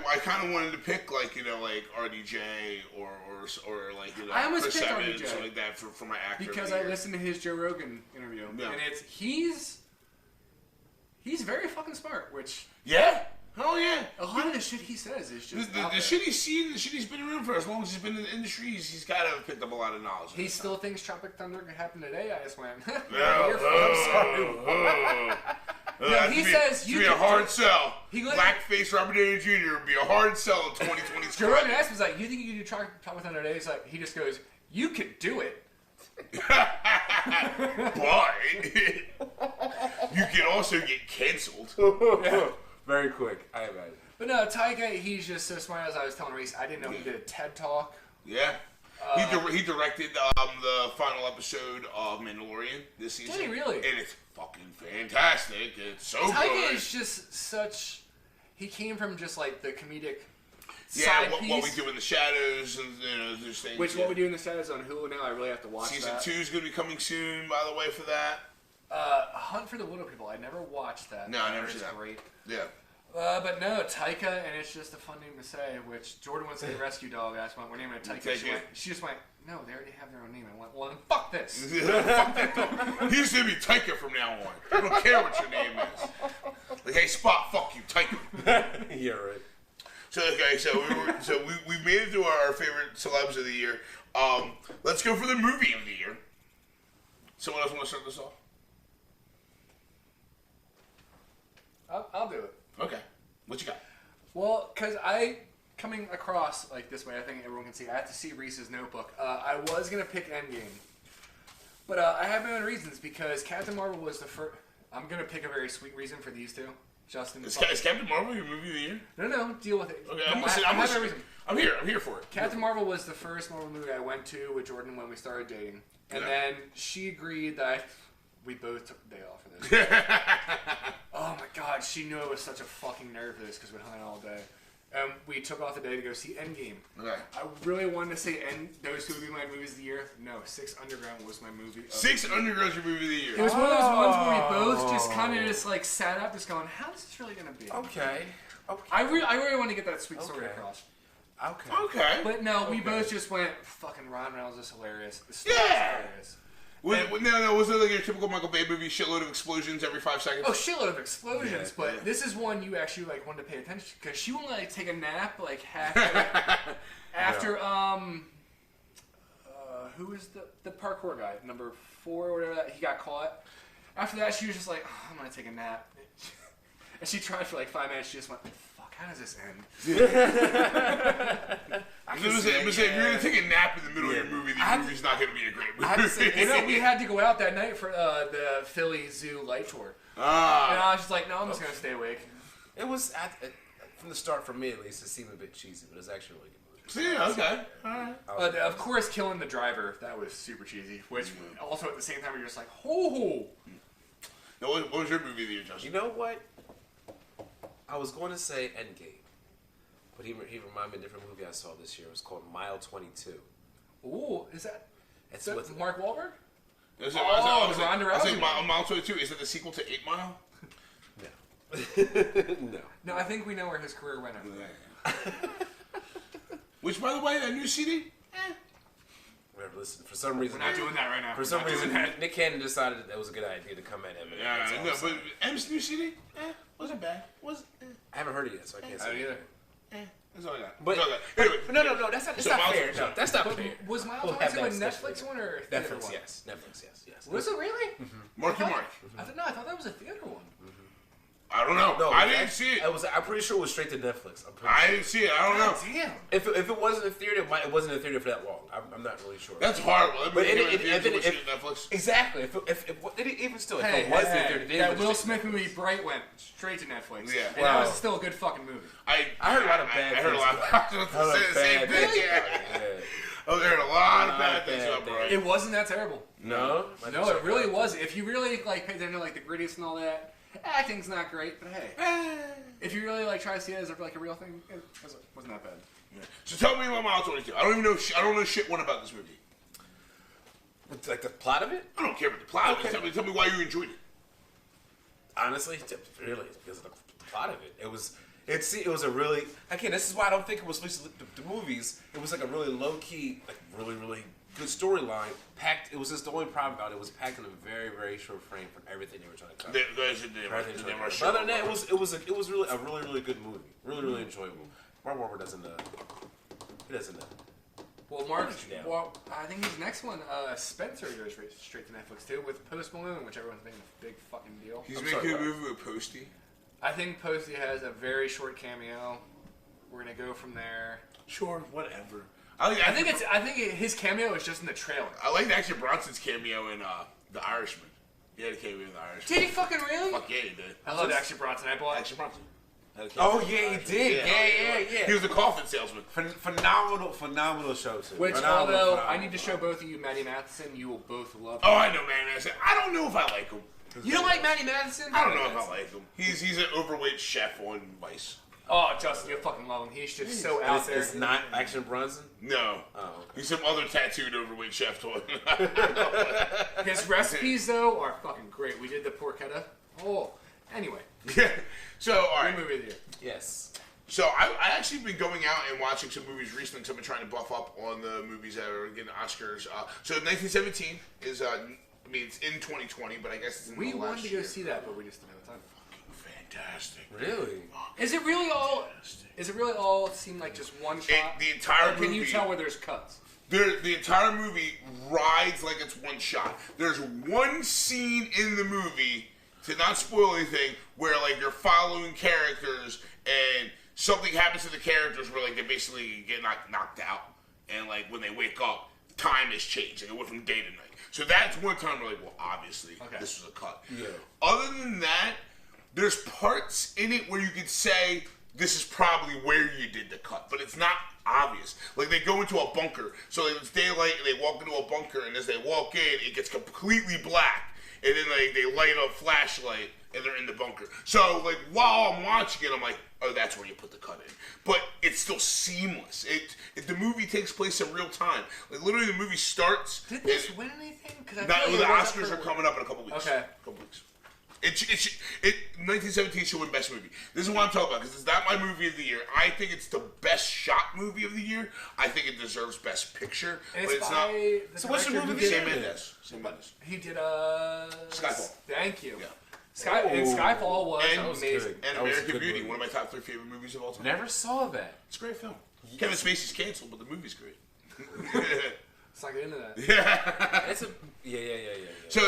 I kind of wanted to pick like RDJ or I almost Chris picked Evans, RDJ something like that for my actor because I listened to his Joe Rogan interview, and he's very fucking smart. Which hell yeah, a lot of the shit he says is just the shit he's seen, the shit he's been around for as long as he's been in the industry. He's got to have picked up a lot of knowledge. He still thinks Tropic Thunder can happen today. I just went. No, he says you be a hard sell. Blackface Robert Downey Jr. would be a hard sell in 2020. Joe Rogan asked me, like, you think you can do Tropic Thunder today? He's like, he just goes, you could do it. But you can also get canceled. Yeah. Very quick, I imagine. But no, Taika, he's just so smart. As I was telling Reese, I didn't know he did a TED Talk. Yeah. He directed the final episode of Mandalorian this season. Did he really? And it's fucking fantastic. It's so Taika good. is just such... he came from just like the comedic. Yeah, what we do in the shadows, and there's things. Which what we do in the shadows on Hulu now. I really have to watch. Season 2 is going to be coming soon, by the way, for that. Hunt for the Willow People. I never watched that. No, I never seen that. It's great. Yeah. But no, Taika, and it's just a fun name to say. Which Jordan wants to say rescue dog. I asked, we're naming it Taika. She just went, no, they already have their own name. I went, well then fuck this. Fuck that dog. He's gonna be Taika from now on. I don't care what your name is. Like, hey Spot, fuck you, Taika. Yeah, right. So okay, we made it to our favorite celebs of the year. Let's go for the movie of the year. Someone else want to start this off? I'll do it. Okay. What you got? Well, because coming across like this way, I think everyone can see, I have to see Reese's Notebook. I was going to pick Endgame. But I have my own reasons, because Captain Marvel was the first... I'm going to pick a very sweet reason for these two. Justin... Is Captain Marvel your movie of the year? No, deal with it. Okay, I'm here for it. Captain Marvel was the first Marvel movie I went to with Jordan when we started dating. And then she agreed that we both took the day off for this. Oh my god, she knew I was such a fucking nerd for this because we hung out all day. We took off the day to go see Endgame. Okay. I really wanted to say those two would be my movies of the year. No, Six Underground was my movie. Six Underground's your movie of the year. It was one of those ones where we both just kind of just like sat up, just going, "How is this really gonna be?" Okay. I really want to get that sweet story across. Okay. But no, we both just went, "Fucking Ryan Reynolds is hilarious." The story is hilarious. Was it like your typical Michael Bay movie, shitload of explosions every 5 seconds? Oh, shitload of explosions, but this is one you actually like wanted to pay attention to, because she wanted to like take a nap like after who is the parkour guy, number 4 or whatever that he got caught. After that, she was just like, oh, I'm gonna take a nap, and she tried for like 5 minutes. She just went, fuck, how does this end? If you're gonna take a nap in the middle of your movie, the movie's not gonna be a great movie. We had to go out that night for the Philly Zoo light tour. And I was just like, no, I'm just gonna stay awake. It was from the start, for me at least, it seemed a bit cheesy, but it was actually a really good movie. Yeah, okay. Alright. Of course, killing the driver, that was super cheesy. Which also at the same time, you're just like, ho. Now, what was your movie of the year, Justin? You know what? I was going to say Endgame. But he reminded me of a different movie I saw this year. It was called Mile 22. Ooh, is that with Mark Wahlberg? Ronda Rousey. Mile 22. Is it the sequel to 8 Mile? No. No, I think we know where his career went after that. Which, by the way, that new CD? Whatever, listen, for some reason... We're not doing that right now. For some reason, Nick Cannon decided that was a good idea to come at him. Yeah, no, but M's new CD? Wasn't bad. I haven't heard it yet, so I can't say either. That's all I got. But anyway, no, that's not fair. No, that's not fair. Was Mile 22 a Netflix one or a theater Netflix? one? Yes, Netflix. Yes. Was it really? Marky Mark. I thought that was a theater one. I don't know. No, I didn't see it. I'm pretty sure it was straight to Netflix. I didn't see it. I don't know. Damn. If it wasn't a theater, it wasn't a theater for that long. I'm not really sure. That's horrible. But Netflix. Exactly. If it wasn't a theater, that Will Smith movie Bright went straight to Netflix. Yeah. And that was still a good fucking movie. I heard a lot of bad things. I heard a lot of bad things. I heard a lot of bad things about Bright. It wasn't that terrible. No, it really was. If you really like pay attention to like the grittiest and all that, acting's not great, but hey, if you really like try to see it as like a real thing, it wasn't that bad. Yeah. So tell me about Mile 22. I don't know shit one about this movie. Like the plot of it? I don't care about the plot of it. Tell me why you enjoyed it. Honestly, really, because of the plot of it. It was a really, again, this is why I don't think it was the movies. It was like a really low key, like really, really good storyline. Packed. It was just the only problem about it was packed in a very, very short frame for everything they were trying to cover. Other than that, it was really a really good movie. Really, really enjoyable. Mark Wahlberg doesn't. He doesn't. Well, I think his next one, Spencer, goes straight to Netflix too, with Post Malone, which everyone's making a big fucking deal. He's making a movie with Posty. I think Posty has a very short cameo. We're gonna go from there. Sure, whatever. I think his cameo is just in the trailer. I like Action Bronson's cameo in The Irishman. He had a cameo in The Irishman. Did he fucking really? Fuck yeah, he did. I love Action Bronson. I bought Action Bronson. Oh yeah, he did. Yeah. He was a coffin salesman. Phenomenal show too. Which, although I need to show both of you Matty Matheson, you will both love him. Oh, I know Matty Matheson. I don't know if I like him. You don't like Matty Matheson? I don't know if I like him. He's an overweight chef on Vice. Oh, Justin, you fucking love him. He's just so out there. It's not Action Bronson? No. Oh, okay. He's some other tattooed overweight chef toy. His recipes, though, are fucking great. We did the porchetta. Oh, anyway. Yeah. So, all right. Good movie of the year. Yes. So I actually been going out and watching some movies recently because I've been trying to buff up on the movies that are getting Oscars. So 1917 is, it's in 2020, but I guess it's in the last year. We wanted to go see that, but we just didn't have time. Fantastic. Really? Is it really all seem like just one shot? The entire movie. Can you tell where there's cuts? The entire movie rides like it's one shot. There's one scene in the movie, to not spoil anything, where like you're following characters and something happens to the characters where like they basically get knocked out, and like when they wake up, time has changed. Like it went from day to night. So that's one time we're like, well, obviously this was a cut. Yeah. Other than that, there's parts in it where you could say this is probably where you did the cut, but it's not obvious. Like they go into a bunker, so like, it's daylight, and they walk into a bunker, and as they walk in, it gets completely black, and then like they light a flashlight, and they're in the bunker. So like while I'm watching it, I'm like, oh, that's where you put the cut in. But it's still seamless. The movie takes place in real time. Like literally, the movie starts. Did this win anything? Because the Oscars are coming up in a couple weeks. Okay. A couple weeks. 1917 should win Best Movie. This is what I'm talking about, because it's not my movie of the year. I think it's the best shot movie of the year. I think it deserves Best Picture. And but it's not. So what's your movie? Sam Mendes. He did Skyfall. Thank you. Yeah. And Skyfall was And amazing. And That was a American good Beauty, movie. one of my top 3 favorite movies of all time. Never saw that. It's a great film. Kevin Spacey's canceled, but the movie's great. Let's not get into that. It's a yeah. So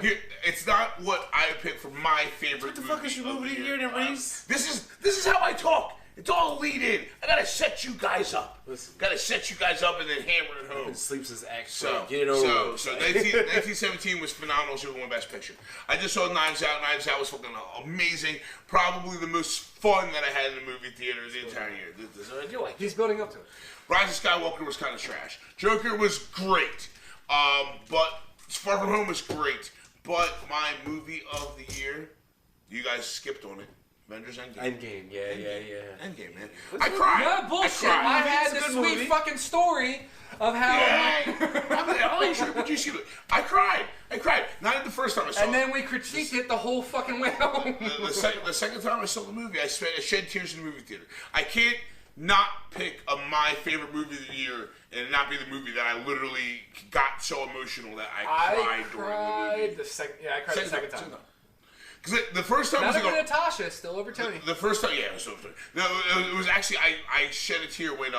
here, it's not what I picked for my favorite. What the fuck is your movie of the year, then, Reese? This is how I talk. It's all lead in. I gotta set you guys up. Listen. Gotta set you guys up and then hammer it home. Sleeps his act. So, get it over. So 1917 was phenomenal. She won Best Picture. I just saw Knives Out. Knives Out was fucking amazing. Probably the most fun that I had in the movie theater the entire year. This is what I do. He's building up to it. Rise of Skywalker was kind of trash. Joker was great. But Far From Home was great. But my movie of the year, you guys skipped on it. Avengers Endgame. Endgame. Yeah. Endgame, man. I cried. No bullshit. I I cried. had the It's a good sweet movie. fucking story of how. I'm not sure, but you see it. I cried. Not the first time I saw And it. then we critiqued it the whole fucking way home. The second time I saw the movie, I shed tears in the movie theater. I can't not pick my favorite movie of the year and not be the movie that I literally got so emotional that I cried during the movie. I cried the second time. Because the first time Not was over like Natasha, still over Tony. the first time, yeah, it was so funny. No, it was actually I shed a tear when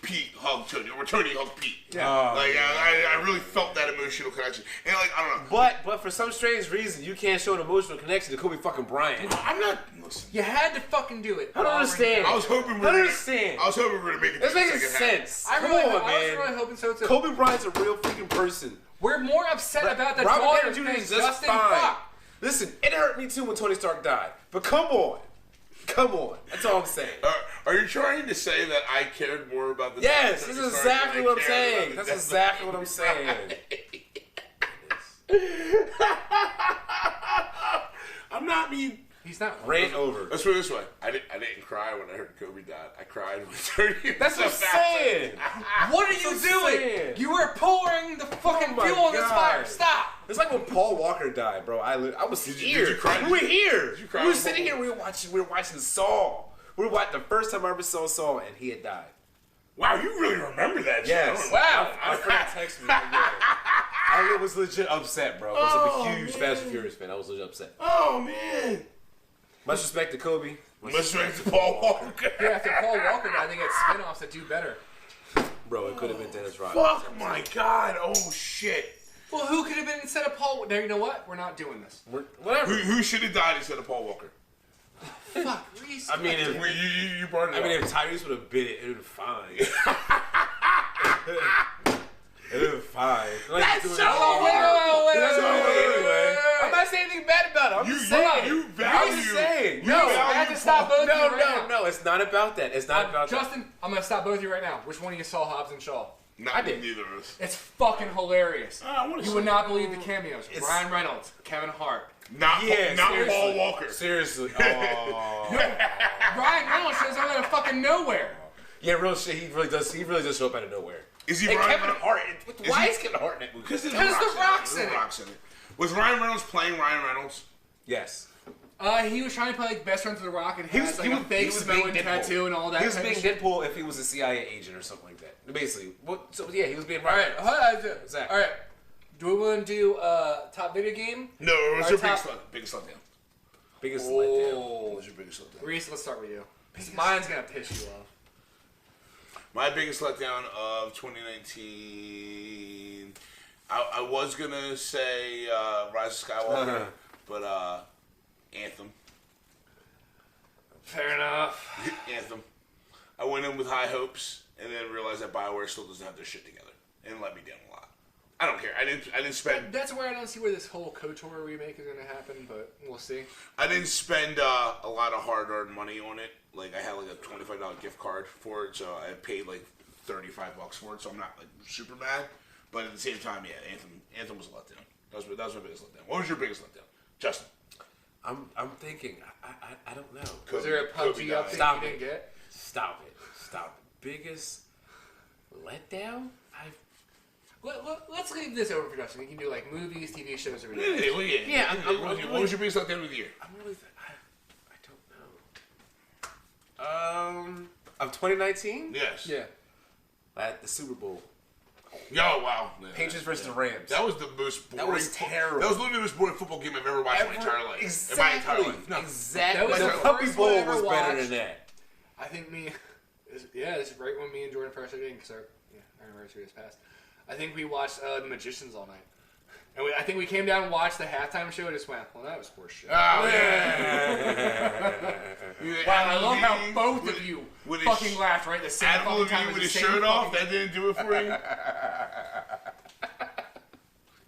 Pete hugged Tony, or Tony hugged Pete. Yeah. I really felt that emotional connection, and like I don't know. But for some strange reason, you can't show an emotional connection to Kobe fucking Bryant. I'm not. Listen, You had to fucking do it. I don't understand. I was hoping we I were. don't understand. I was hoping we were gonna make it. This to the makes second half. sense. I Come was on, man. really hoping so too. Kobe Bryant's a real freaking person. We're more upset about the Robert daughter Downey Jr. than is just Justin fine. Fuck. Listen, it hurt me too when Tony Stark died. But come on. That's all I'm saying. Are you trying to say that I cared more about the? Yes, this is exactly what I'm saying. That's exactly what I'm saying. I'm not mean. He's not. Ran over. Let's put it this way. I didn't cry when I heard Kobe died. I cried when Tony. That's what I'm saying. What are That's you what I'm doing? saying. You were pouring the fucking Oh my fuel on this God. fire. Stop. It's like when Paul Walker died, bro. I was here. did you cry? We were here. Did you cry We were when sitting Paul- here. We were watching Saw. We were watching the first time I ever saw Saw, and he had died. Wow, you really remember that? Yes. Shit. Wow. My friend texted me. I was legit upset, bro. I was a huge Fast and Furious fan. I was legit upset. Oh man. Much respect to Kobe. Much respect to Paul Walker. Yeah, after Paul Walker died, they get spin-offs that do better. Bro, it could have been Dennis Rodman. Fuck my God. Oh shit. Well, who could have been instead of Paul? Now, you know what? We're not doing this. Whatever. Who should have died instead of Paul Walker? Fuck, Reese. I mean, if You brought it up. if Tyrese would have bit it, it would have been fine. It would have been fine. That's doing so it. wait. That's what I'm saying anyway. wait. I'm not saying anything bad about it. I'm just saying. You I'm value. just saying. You No, value I have to stop both of you right now. No. It's not about that. It's not about that. Justin, I'm going to stop both of you right now. Which one of you saw Hobbs and Shaw? I did. Neither of us. It's fucking hilarious. You would not believe the cameos. It's- Ryan Reynolds, Kevin Hart. Not Paul Walker. Seriously. Ryan Reynolds shows up out of fucking nowhere. Yeah, real shit. He really does show up out of nowhere. Is he and Ryan Kevin Hart? Why is Kevin Hart in that movie? Because The Rock's in it. Was Ryan Reynolds playing Ryan Reynolds? Yes. He was trying to play like best friends with The Rock, and he was like a he fake was Samoan being Deadpool. tattoo and all that. He was type being of shit. Deadpool if he was a CIA agent or something like that. Basically. So yeah, he was being All right, Ryan. all right. Do we want to do top video game? No, it was your biggest letdown. Biggest letdown. What was your biggest letdown? Reese, let's start with you. Mine's gonna piss you off. My biggest letdown of 2019. I was gonna say Rise of Skywalker, but Anthem. Fair enough. Anthem. I went in with high hopes and then realized that BioWare still doesn't have their shit together and let me down a lot. I don't care. I didn't spend. That's where I don't see where this whole KOTOR remake is gonna happen, but we'll see. I didn't spend a lot of hard-earned money on it. Like I had like a $25 gift card for it, so I paid like $35 for it. So I'm not like super mad. But at the same time, yeah, Anthem was a letdown. That was my biggest letdown. What was your biggest letdown, Justin? I'm thinking. I don't know. Was there a PUBG update Stop you it. didn't get? Stop it. Biggest letdown? Let's leave this over for Justin. You can do like movies, TV shows, or Yeah. What was your biggest letdown of the year? I'm really. I don't know. Of 2019? Yes. Yeah. At the Super Bowl. Yo, wow. Yeah, Patriots versus the Rams. That was the most boring. That was terrible. That was literally the most boring football game I've ever watched in my entire life. Exactly. In my entire life. No. Exactly. That was the the Puppy first Bowl one I ever was better watched. than that. I think this is right when me and Jordan first started dating, because our anniversary has passed. I think we watched The Magicians all night. And I think we came down and watched the halftime show and just went, well, that was horse shit. Oh, yeah. Wow, I love how both of you fucking laughed right the same Adam fucking time. Levine with at the his same shirt off, fucking- that didn't do it for you?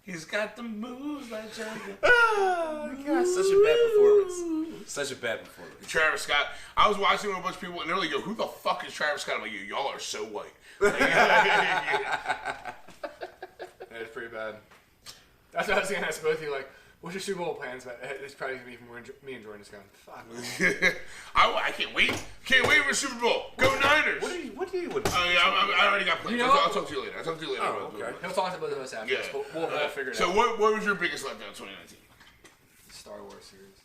He's got the moves like Johnny. Oh, God, such a bad performance. Such a bad performance. Travis Scott. I was watching with a bunch of people, and they're like, yo, who the fuck is Travis Scott? I'm like, y'all are so white. That is pretty bad. That's what I was going to ask both of you, like, what's your Super Bowl plans? But it's probably going to be from me and Jordan just going, fuck. I can't wait. Can't wait for Super Bowl. Go Niners. What do you want? I already got plans. You know I'll what? talk to you later. Oh, okay. He'll talk to both of us after this, but we'll figure it So out. what was your biggest letdown in 2019? Star Wars series.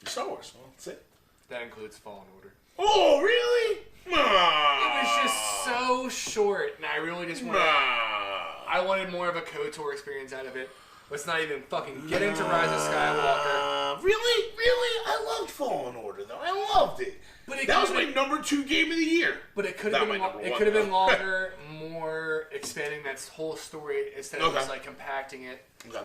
Star Wars. Well, that's it. That includes Fallen Order. Oh, really? It was just so short, and I really just wanted... I wanted more of a KOTOR experience out of it. Let's not even fucking get into Rise of Skywalker. Really? I loved Fallen Order, though. I loved it. But it that was could've my number 2 game of the year. But it could That have might been number it one, could have been though. longer, more expanding that whole story instead of Okay. just like compacting it. Okay.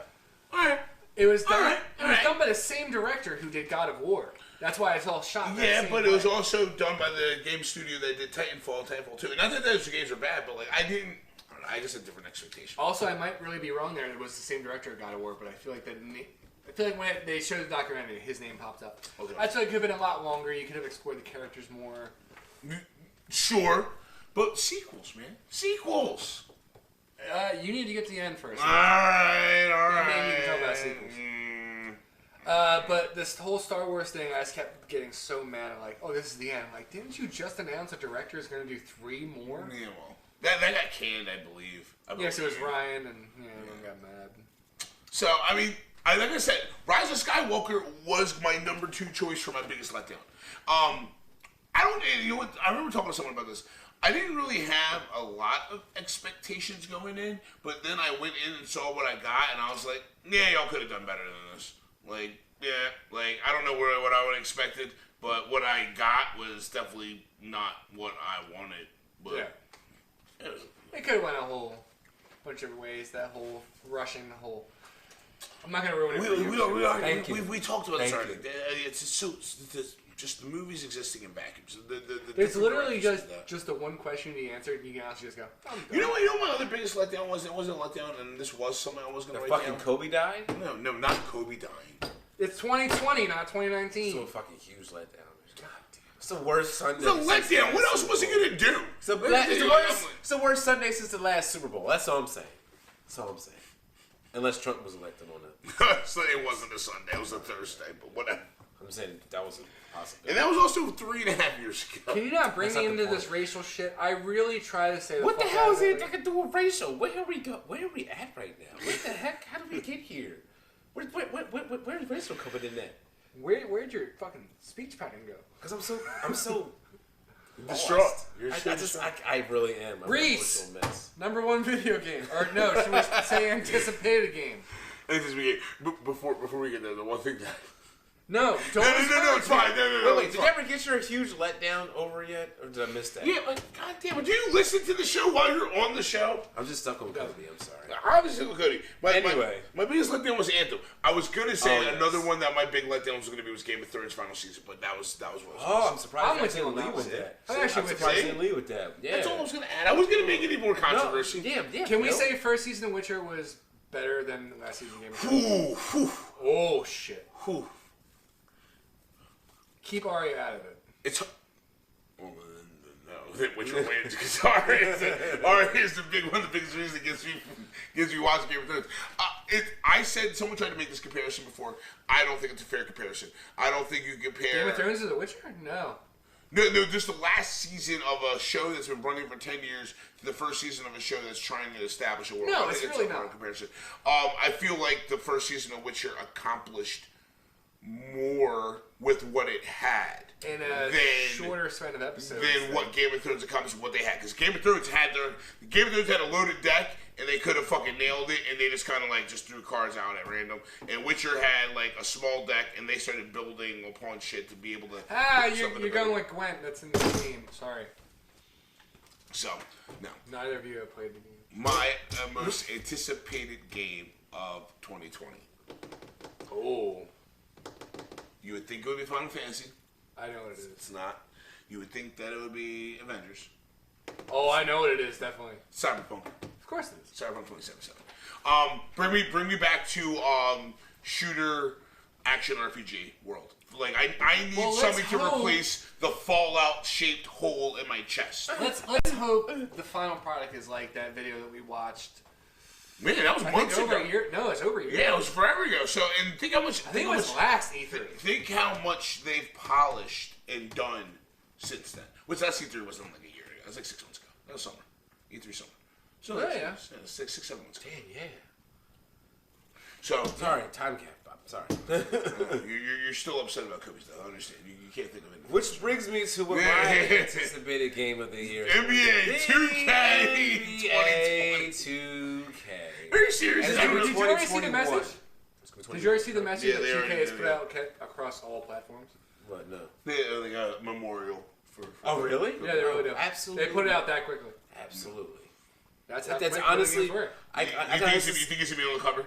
All right. It was done. Alright, It was done by the same director who did God of War. That's why it's all shot. that Yeah, same but it was way. also done by the game studio that did Titanfall 2. Not that those games are bad, but like I just had different expectations. Also, I might really be wrong there. It was the same director of God of War, but I feel like when they showed the documentary, his name popped up. Okay. I feel like it could have been a lot longer. You could have explored the characters more. Sure, but sequels, man. Sequels. You need to get to the end first. All right. Maybe you can talk about sequels. But this whole Star Wars thing, I just kept getting so mad. I'm like, oh, this is the end. I'm like, didn't you just announce a director is going to do 3 more? Yeah, well, that got canned, I believe. Yes, it was Ryan, and everyone got mad. So, I mean, like I said, Rise of Skywalker was my number 2 choice for my biggest letdown. You know what? I remember talking to someone about this. I didn't really have a lot of expectations going in, but then I went in and saw what I got, and I was like, yeah, y'all could have done better than this. Like, yeah, like, I don't know what I would have expected, but what I got was definitely not what I wanted. But Yeah. It could have went a whole bunch of ways, that whole rushing, the whole... I'm not going to ruin it for you. We talked about this Thank already. It's just the movies existing in vacuums. It's literally directors do just the one question you answered, and you can honestly just go, I'm done. You know what my other biggest letdown was? It wasn't a letdown, and this was something I was going to write Fucking down. Kobe died? No, not Kobe dying. It's 2020, not 2019. So a fucking huge letdown. God damn. It's the worst Sunday. It's a letdown. What else was he gonna do? It's the worst Sunday since the last Super Bowl. That's all I'm saying. Unless Trump was elected on it. So it wasn't a Sunday. It was a Thursday. But whatever. I'm saying that was a possibility. And that was also 3.5 years ago. Can you not bring me into this racial shit? I really try to say. What the hell is it that can do with racial? Where are we at right now? What the heck? How did we get here? Where's racial coming in at? Where'd your fucking speech pattern go? Because I'm so distraught. I really am. Reese, a mess. #1 video game, or no, should we say anticipated game? Before we get there, the one thing that. No, don't. No, it's fine. No. Wait, did you ever get your huge letdown over yet, or did I miss that? Yeah, like, goddamn it. Do you listen to the show while you're on the show? I'm just stuck on Cody. I'm sorry. Obviously, Cody. Anyway. My biggest letdown was Anthem. I was going to say another one that my big letdown was going to be was Game of Thrones final season, but that was what I was going to say. I'm surprised I'm with you on that with that. I'm surprised you didn't leave with that. Yeah. That's all I was going to add. I was going to make any more controversy. Yeah. Can we say first season of Witcher was better than last season of Game of Thrones? Oh, shit. Keep Arya out of it. It's... Well, no. Which one wins? Because Arya is the big one, the biggest reason that gets me watching Game of Thrones. I said, someone tried to make this comparison before. I don't think it's a fair comparison. I don't think you compare... Game of Thrones to The Witcher? No. No, just the last season of a show that's been running for 10 years to the first season of a show that's trying to establish a world. No, it's really not. Comparison. I feel like the first season of Witcher accomplished more with what it had in a shorter span of episodes than what Game of Thrones accomplished with what they had. Because Game of Thrones had a loaded deck and they could have fucking nailed it, and they just kind of like just threw cards out at random. And Witcher had like a small deck, and they started building upon shit to be able to. You're going with Gwent. That's in the game. Sorry. So no. Neither of you have played the game. My most anticipated game of 2020. Oh. You would think it would be Final Fantasy. I know what it is. It's not. You would think that it would be Avengers. Oh, I know what it is, definitely. Cyberpunk. Of course it is. Cyberpunk 2077. Bring me back to shooter action RPG world. Like I need something to replace the Fallout shaped hole in my chest. Let's hope the final product is like that video that we watched. Man, that was months ago. No, it's over a year. Yeah, it was forever ago. So, and think how much. I think it was last E3. Think how much they've polished and done since then. Which that E3 wasn't like a year ago. It was like 6 months ago. That was summer. E3 summer. So yeah. 6, 7 months ago. Damn, yeah. So sorry, time cap. I'm sorry. You're still upset about Kobe's though. I understand. You can't think of it. Which brings me to what my anticipated game of the year is. NBA 2K. NBA 2K. Are you serious? Did you already see the message? Did you already see the message that 2K has put out across all platforms? What? No. They got a memorial for oh, really? Yeah, they really do. Absolutely. They put it out that quickly. Absolutely. That's how that's honestly. You think it should be on the cover?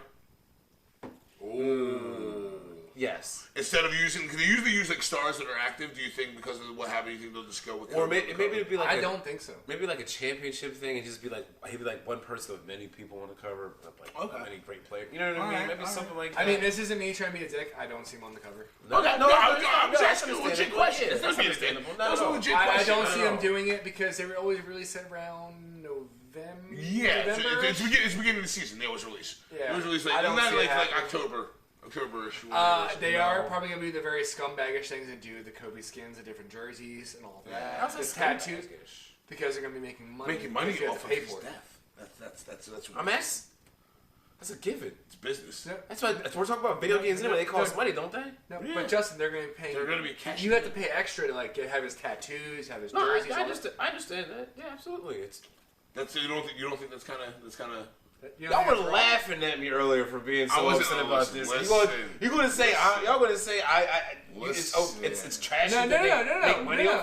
Ooh. Yes. Instead of using, because they usually use like stars that are active. Do you think because of what happened, you think they'll just go with? Or maybe it'd be like I don't think so. Maybe like a championship thing, and just be like he'd be like one person with many people on the cover, like many great players. You know what I mean? Maybe something like that. I mean, this isn't me trying to be a dick. I don't see him on the cover. I'm just asking a legit question. That's understandable. That was a legit question. I don't see them doing it because they were always released around November. Yeah, it's beginning of the season. They always release. Yeah, it was released like October. October-ish. They are probably going to be the very scumbaggish things and do the Kobe skins, the different jerseys, and all of that. The tattoos, because they're going to be making money. Making money off of his death. That's a mess. That's a given. It's business. No. That's why we're talking about video games anyway. They cost money, don't they? No, but Justin, they're going to be paying. They're going to be cashing. You have to pay extra to like have his tattoos, have his jerseys. I understand that. Yeah, absolutely. You don't think that's kind of. Y'all were laughing at me earlier for being so upset about this. You're going to say it's trash. No.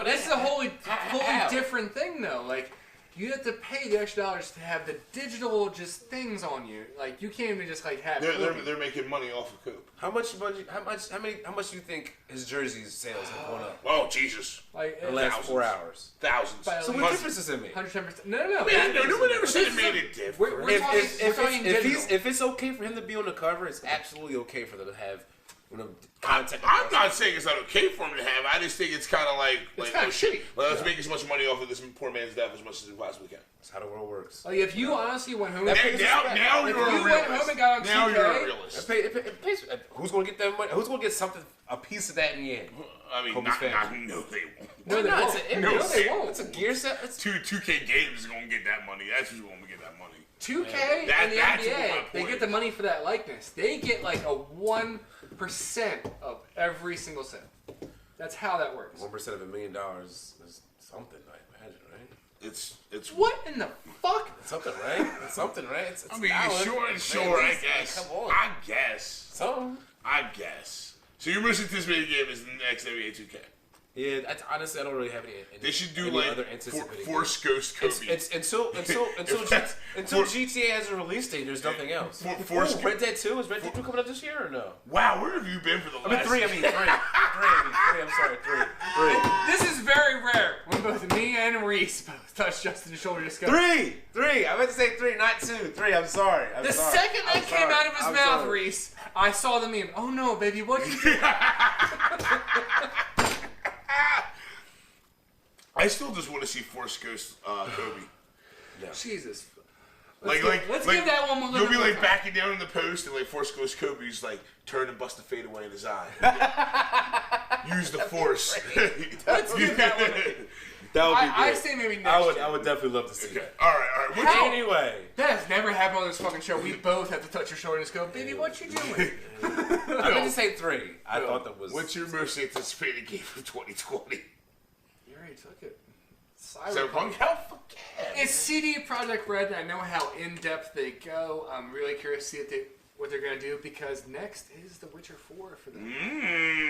This is a wholly different thing though. Like you have to pay the extra dollars to have the digital just things on you. Like you can't even just like have. They're making money off of Coop. How much do you think his jersey's sales have gone up? Oh Jesus! Like in the last 4 hours. Thousands. So what difference does it make? 110%. No. No one ever said it made it different. If it's okay for him to be on the cover, it's absolutely okay for them to have content. I'm not saying it's not okay for him to have. I just think it's kind of like kind of shitty. Let's make as much money off of this poor man's death as much as we possibly can. That's how the world works. Like if you honestly went home, Now if you're a you went home and got on Now 2K, you're a realist. It pays, who's gonna get that money? Who's gonna get a piece of that in the end? I mean, Kobe's family. no, they won't. No, they won't. No, they won't. It's a gear set. It's 2K Games is gonna get that money. That's who's gonna get that money. 2K and the that's NBA, my they point. get the money for that likeness. They get like a 1% of every single sale. That's how that works. 1% of $1 million is something, I imagine, right? It's What in the fuck? It's something, right? It's something, right? It's I mean, $1. sure, Man, I guess. Come on. I guess. Something. I guess. So your most anticipated game is the next NBA 2K. Yeah, honestly, I don't really have any. They should do any like other anticipated Force Ghost Kobe. It's until GTA has a release date. There's nothing else. Red Dead 2 is Red Dead 2 coming out this year or no? Wow, where have you been for the last? Three. I'm sorry, three. This is very rare when both me and Reese both touch Justin's shoulder to go. Three. I meant to say 3, not 2. 3. I'm sorry. The second that came out of his mouth, Reese, I saw the meme. Oh no, baby, what you do? I still just want to see Force Ghost Kobe. Yeah. Jesus. Let's give that one more. You'll be like backing down in the post, and like Force Ghost Kobe's like turn and bust a fade away in his eye. Use the Force. Let's give that one. That would be great. I say maybe next year. I would definitely love to see that. All right. Anyway. That has never happened on this fucking show. We both have to touch your shoulder and just go, baby, what you doing? I meant to say 3. I thought that was. What's your most anticipated game of 2020? You already took it. Cyberpunk? Hell, fuck yeah. It's CD Projekt Red, and I know how in-depth they go. I'm really curious to see what they're going to do, because next is The Witcher 4 for them.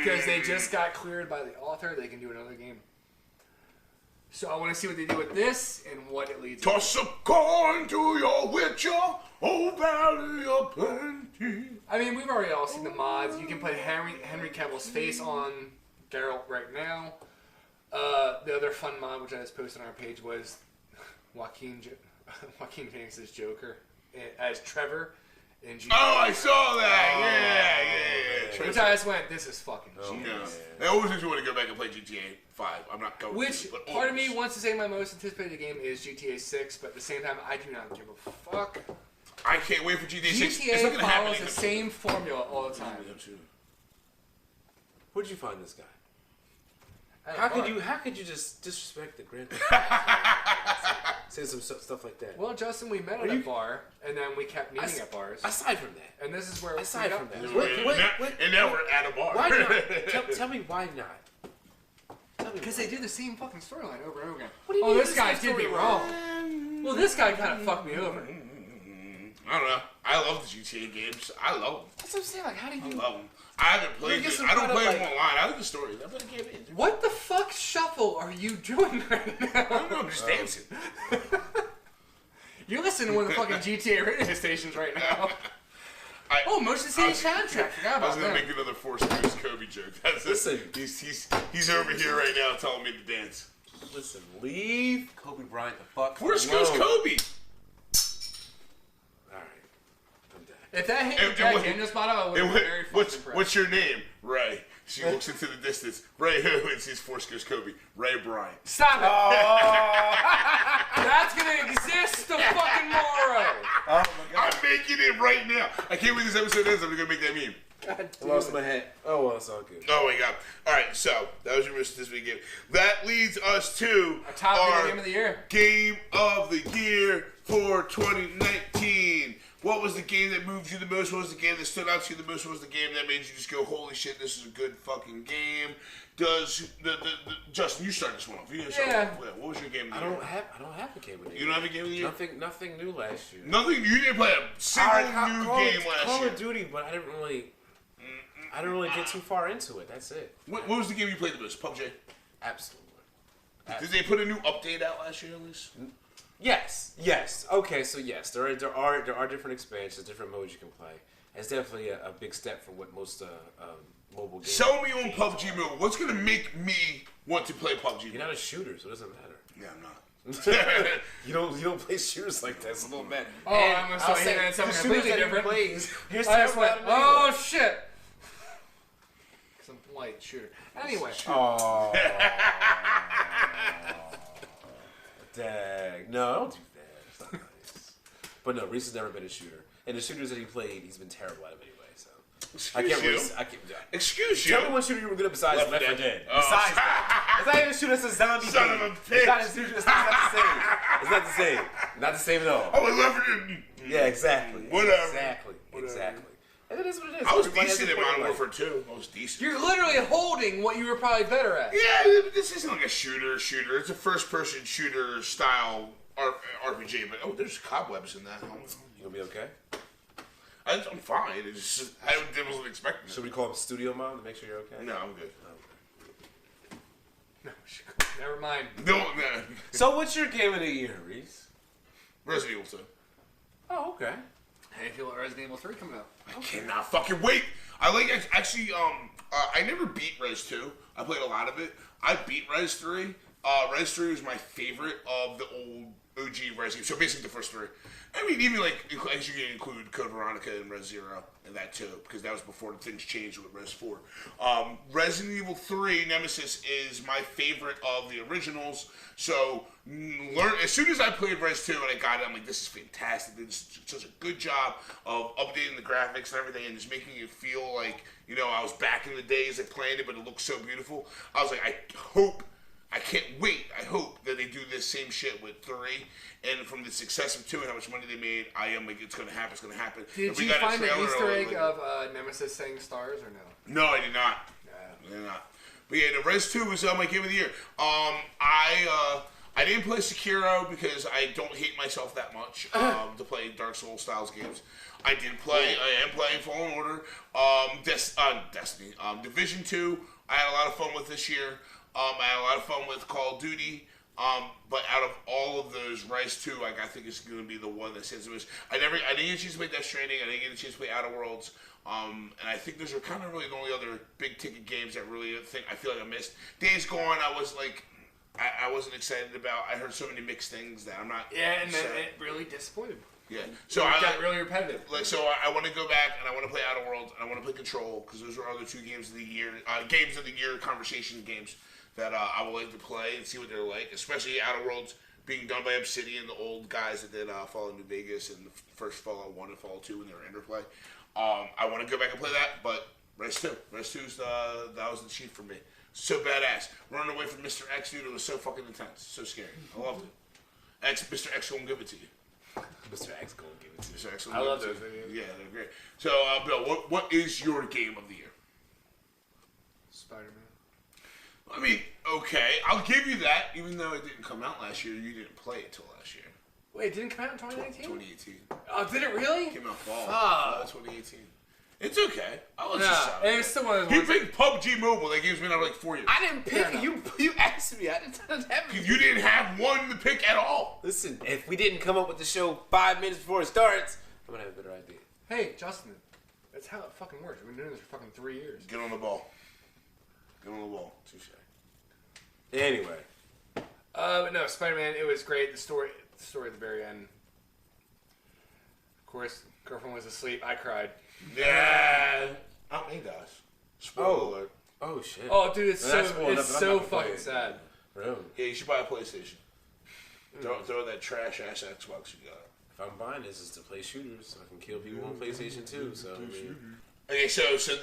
Because they just got cleared by the author. They can do another game. So I want to see what they do with this and what it leads to. Toss a coin to your Witcher, oh valley of plenty. I mean, we've already all seen the mods. You can play Henry Cavill's face on Geralt right now. The other fun mod, which I just posted on our page, was Joaquin Phoenix's Joker as Trevor in GTA. Oh, I saw that. Yeah. Which I just went, this is fucking genius. I always makes me want to go back and play GTA 5. I'm not going Which to, but part of me wants to say my most anticipated game is GTA 6, but at the same time, I do not give a fuck. I can't wait for GTA 6. It's not GTA going to happen. follows the same formula all the time. Where'd you find this guy? How could you just disrespect the Grand say some stuff like that? Well, Justin, we met at a bar, and then we kept meeting at bars. Aside from that. And this is where Aside from that. And now we're at a bar. Why not? Tell me why not. Because they do the same fucking storyline over and over again. What do you oh, mean this guy did me wrong. Well, this guy kind of fucked me over. I don't know. I love the GTA games. I love them. That's what I'm saying. Like, how do you? I love them. I haven't played it. I don't play them online. I like the story. I play the campaign. What the fuck shuffle are you doing right now? I don't know. I'm just dancing. You're listening to one of the fucking GTA radio stations right now. Motion City soundtrack. Forgot about that. I was gonna make another Force Ghost Kobe joke. That's Listen, he's over here right now telling me to dance. Listen, leave Kobe Bryant the fuck Force alone. Ghost Kobe. All right, I'm done. If that hit that game just bought up, I would be very fucking impressed. What's your name? Ray. She looks into the distance. Ray who? And sees Force Ghost Kobe. Ray Bryant. Stop it! Oh. That's gonna exist tomorrow. Oh my god! I'm making it right now. I can't wait this episode ends. I'm gonna make that meme. I lost my head. Oh well, it's all good. Oh my god! All right, so that was your miss this weekend. That leads us to our top game of the year. Game of the year for 2019. What was the game that moved you the most? What was the game that stood out to you the most? What was the game that made you just go, holy shit, this is a good fucking game? Does Justin, you start this one off. Yeah. What was your game of the year? I don't have a game of the year. You don't have a game of the year? Nothing new last year. Nothing. You didn't play a single new game last year. Call of Duty, but I didn't really get too far into it. That's it. What was the game you played the most? PUBG? Absolutely. Did they put a new update out last year, at least? Yes. Okay, so yes, there are different expansions, different modes you can play. It's definitely a big step from what most mobile games. Sell me on PUBG mode. What's gonna make me want to play PUBG? You're not a shooter, so it doesn't matter. Yeah, I'm not. you don't play shooters like that. It's a little bad. Oh, I'm gonna say something completely different. Here's I just went, oh shit. light shooter. Anyway. Oh. Dang. No, don't do that. It's not nice. But no, Reese has never been a shooter. And the shooters that he played, he's been terrible at them anyway, so. Excuse you. Tell me what shooter you were good at besides Left 4 Dead. Oh. Besides that. It's not even a shooter that's a zombie Son game. of a bitch. It's not a shooter. It's not the same. It's not the same. Not the same at all. I was Left 4 Dead. Yeah, exactly. Whatever. Exactly. And it is what it is. I was Everybody decent has at a Modern point in Warfare life. 2. I was decent. You're literally holding what you were probably better at. Yeah, this isn't like a shooter. It's a first-person shooter style RPG. But there's cobwebs in that. You gonna be okay? I'm fine. I wasn't expecting it. Should we call him Studio Mom to make sure you're okay? No, I'm good. No, never mind. No. So what's your game of the year, Reese? Resident Evil 2. Oh, okay. How do you feel about Resident Evil 3 coming out? I cannot fucking wait. I actually. I never beat Res 2. I played a lot of it. I beat Res 3. Res 3 was my favorite of the old OG Res. So basically the first three. I mean, even like as you can include Code Veronica and Res 0 and that too, because that was before things changed with Res 4. Resident Evil 3 Nemesis is my favorite of the originals. So as soon as I played Res 2 and I got it, I'm like, this is fantastic. They did such a good job of updating the graphics and everything, and just making it feel like I was back in the days like playing it, but it looks so beautiful. I was like, I can't wait. I hope that they do this same shit with 3. And from the success of 2 and how much money they made, I am like, it's going to happen. It's going to happen. Did you find the Easter egg of Nemesis saying stars or no? No, I did not. I did not. But yeah, the Res 2 was my game of the year. I didn't play Sekiro because I don't hate myself that much to play Dark Souls styles games. I am playing Fallen Order, Destiny, Division 2. I had a lot of fun with this year. I had a lot of fun with Call of Duty. But out of all of those, Rise 2, I think it's going to be the one that stands the most. I didn't get a chance to play Death Stranding. I didn't get a chance to play Outer Worlds. And I think those are kind of really the only other big ticket games that I feel like I missed. Days Gone, I was like, I wasn't excited about. I heard so many mixed things that I'm not. Yeah, and then it really disappointed. Yeah, so it got really repetitive. So I want to go back and I want to play Outer Worlds and I want to play Control because those are other 2 games of the year, conversation games that I would like to play and see what they're like, especially Outer Worlds being done by Obsidian, the old guys that did Fallout New Vegas and the first Fallout 1 and Fallout 2 when they were Interplay. I want to go back and play that, but Res 2. Res 2's that was the chief for me. So badass. Running away from Mr. X, dude, it was so fucking intense. So scary. I loved it. Mr. X gonna give it to you. Mr. X gonna give it to you. Mr. X I love those videos. Yeah, they're great. So, Bill, what is your game of the year? Spider-Man. I mean, okay, I'll give you that. Even though it didn't come out last year, you didn't play it till last year. Wait, it didn't come out in 2019? 2018. Oh, did it really? It came out fall. Fuck. Fall 2018. It's okay. I'll let you Yeah, stop. it's still one of He those ones. picked PUBG Mobile. That game's been out like 4 years. I didn't pick it. You asked me. I didn't have it. You didn't have one to pick at all. Listen, if we didn't come up with the show 5 minutes before it starts, I'm gonna have a better idea. Hey, Justin, that's how it fucking works. We've been doing this for fucking 3 years. Get on the ball. Get on the ball. Touche. Anyway. But no, Spider-Man, it was great. The story at the very end. Of course, girlfriend was asleep. I cried. Yeah. He does. Spoiler alert. Oh shit. Oh, dude, it's Well, that's so cool enough that I'm not gonna play fucking it. sad. Really? Yeah, you should buy a PlayStation. Throw that trash ass Xbox you got. If I'm buying this, is to play shooters, so I can kill people on PlayStation 2. So I mean, Okay, so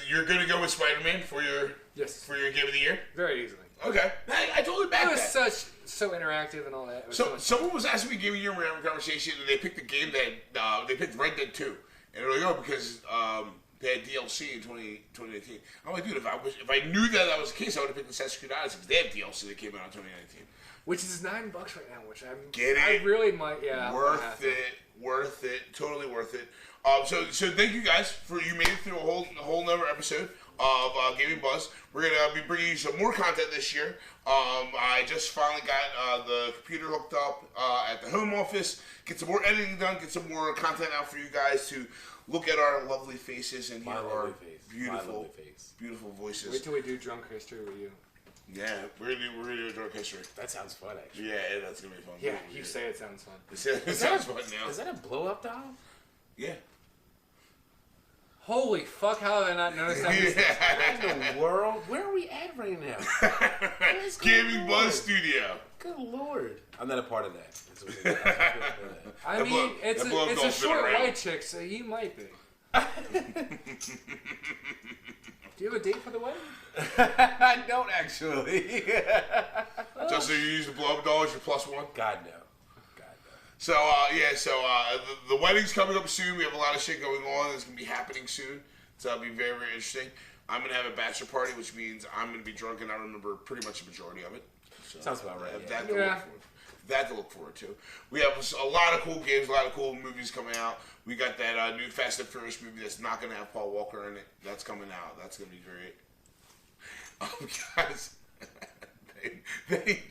you're gonna go with Spider-Man for your game of the year? Very easily. Okay, I totally back It was that. so interactive and all that. It was So so much someone was asking me game of the year. We were having a conversation, and they picked the game that they picked Red Dead 2, and they're like, oh, because they had DLC in 2018. I'm like, dude, if I knew that was the case, I would have picked Assassin's Creed Odyssey because they have DLC that came out in 2019. Which is $9 right now, which Get I it? really might, yeah. Worth it, totally worth it. So thank you guys for you made it through a whole another episode of Gaming Buzz. We're gonna be bringing you some more content this year. I just finally got the computer hooked up at the home office. Get some more editing done. Get some more content out for you guys to look at our lovely faces and hear our beautiful voices. Wait till we do drunk history with you. Yeah, we're gonna do a drunk history. that sounds fun, actually. Yeah, that's gonna be fun. Yeah, you say it sounds fun. It sounds fun now. Is that a blow up doll? Yeah. Holy fuck, how have I not noticed that? What in the world? Where are we at right now? Gaming Buzz Studio. Good lord. I'm not a part of that. I mean, it's a short white chick, so you might be. Do you have a date for the wedding? I don't actually. Just so you use the blow up doll as your +1? God no. So, the wedding's coming up soon. We have a lot of shit going on that's going to be happening soon. So it'll be very, very interesting. I'm going to have a bachelor party, which means I'm going to be drunk, and I remember pretty much the majority of it. So sounds about right. That to look forward to. We have a lot of cool games, a lot of cool movies coming out. We got that new Fast and Furious movie that's not going to have Paul Walker in it. That's coming out. That's going to be great. Guys, they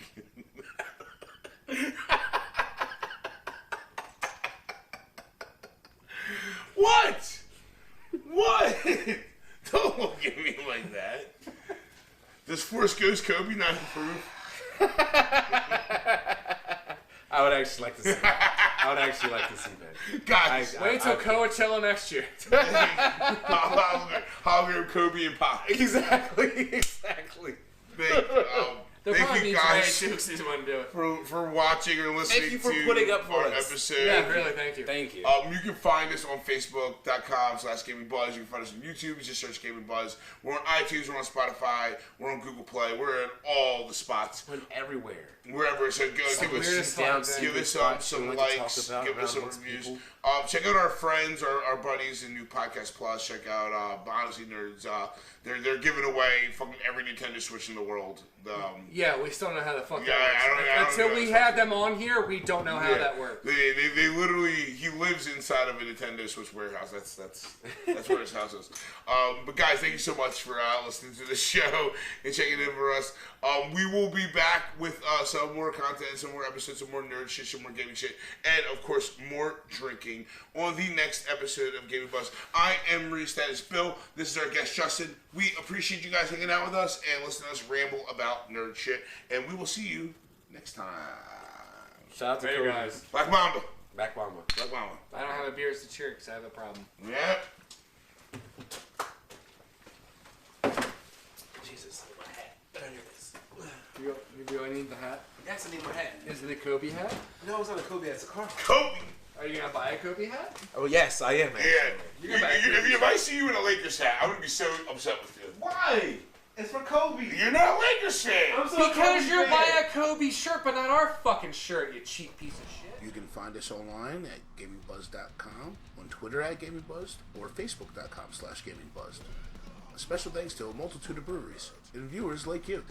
What? Don't look at me like that. Does Force Ghost Kobe not improve? I would actually like to see that. Guys, wait till Coachella next year. Hologram Kobe and Pop. Exactly. Thank you guys to do it. for watching or listening thank you for to putting up for our us. episode. Yeah, really, thank you. Thank you. You can find us on Facebook.com/GamingBuzz. You can find us on YouTube. Just search Gaming Buzz. We're on iTunes. We're on Spotify. We're on Google Play. We're in all the spots. We're everywhere. Wherever. So go give us some likes. Give us some reviews. Check out our friends, our buddies in New Podcast Plus. Check out Honestly Nerds. They're giving away fucking every Nintendo Switch in the world. Yeah, we still don't know how the fuck Yeah, that works. Until we have them on here, we don't know how that works. They literally, he lives inside of a Nintendo Switch warehouse. That's where his house is. But guys, thank you so much for listening to the show and checking in for us. We will be back with some more content, some more episodes, some more nerd shit, some more gaming shit, and of course more drinking on the next episode of Gaming Buzz. I am Reese. That is Bill. This is our guest Justin. We appreciate you guys hanging out with us and listening to us ramble about nerd shit. And we will see you next time. Shout out to you guys. Black Mamba. Black Mamba. Black Mamba. I don't have a beers to cheer because I have a problem. Yep. Jesus, my hat. There it is. Do I need the hat? Yes, I need my hat. Is it a Kobe hat? No, it's not a Kobe. It's a car. Kobe. Are you gonna buy a Kobe hat? Oh yes, I am. Yeah. If I see you in a Lakers hat, I would be so upset with you. Why? It's for Kobe. You're not a Lakers fan. Because you're buying a Kobe shirt, but not our fucking shirt, you cheap piece of shit. You can find us online at GamingBuzz.com, on Twitter at GamingBuzz, or Facebook.com/GamingBuzz. A special thanks to a multitude of breweries and viewers like you.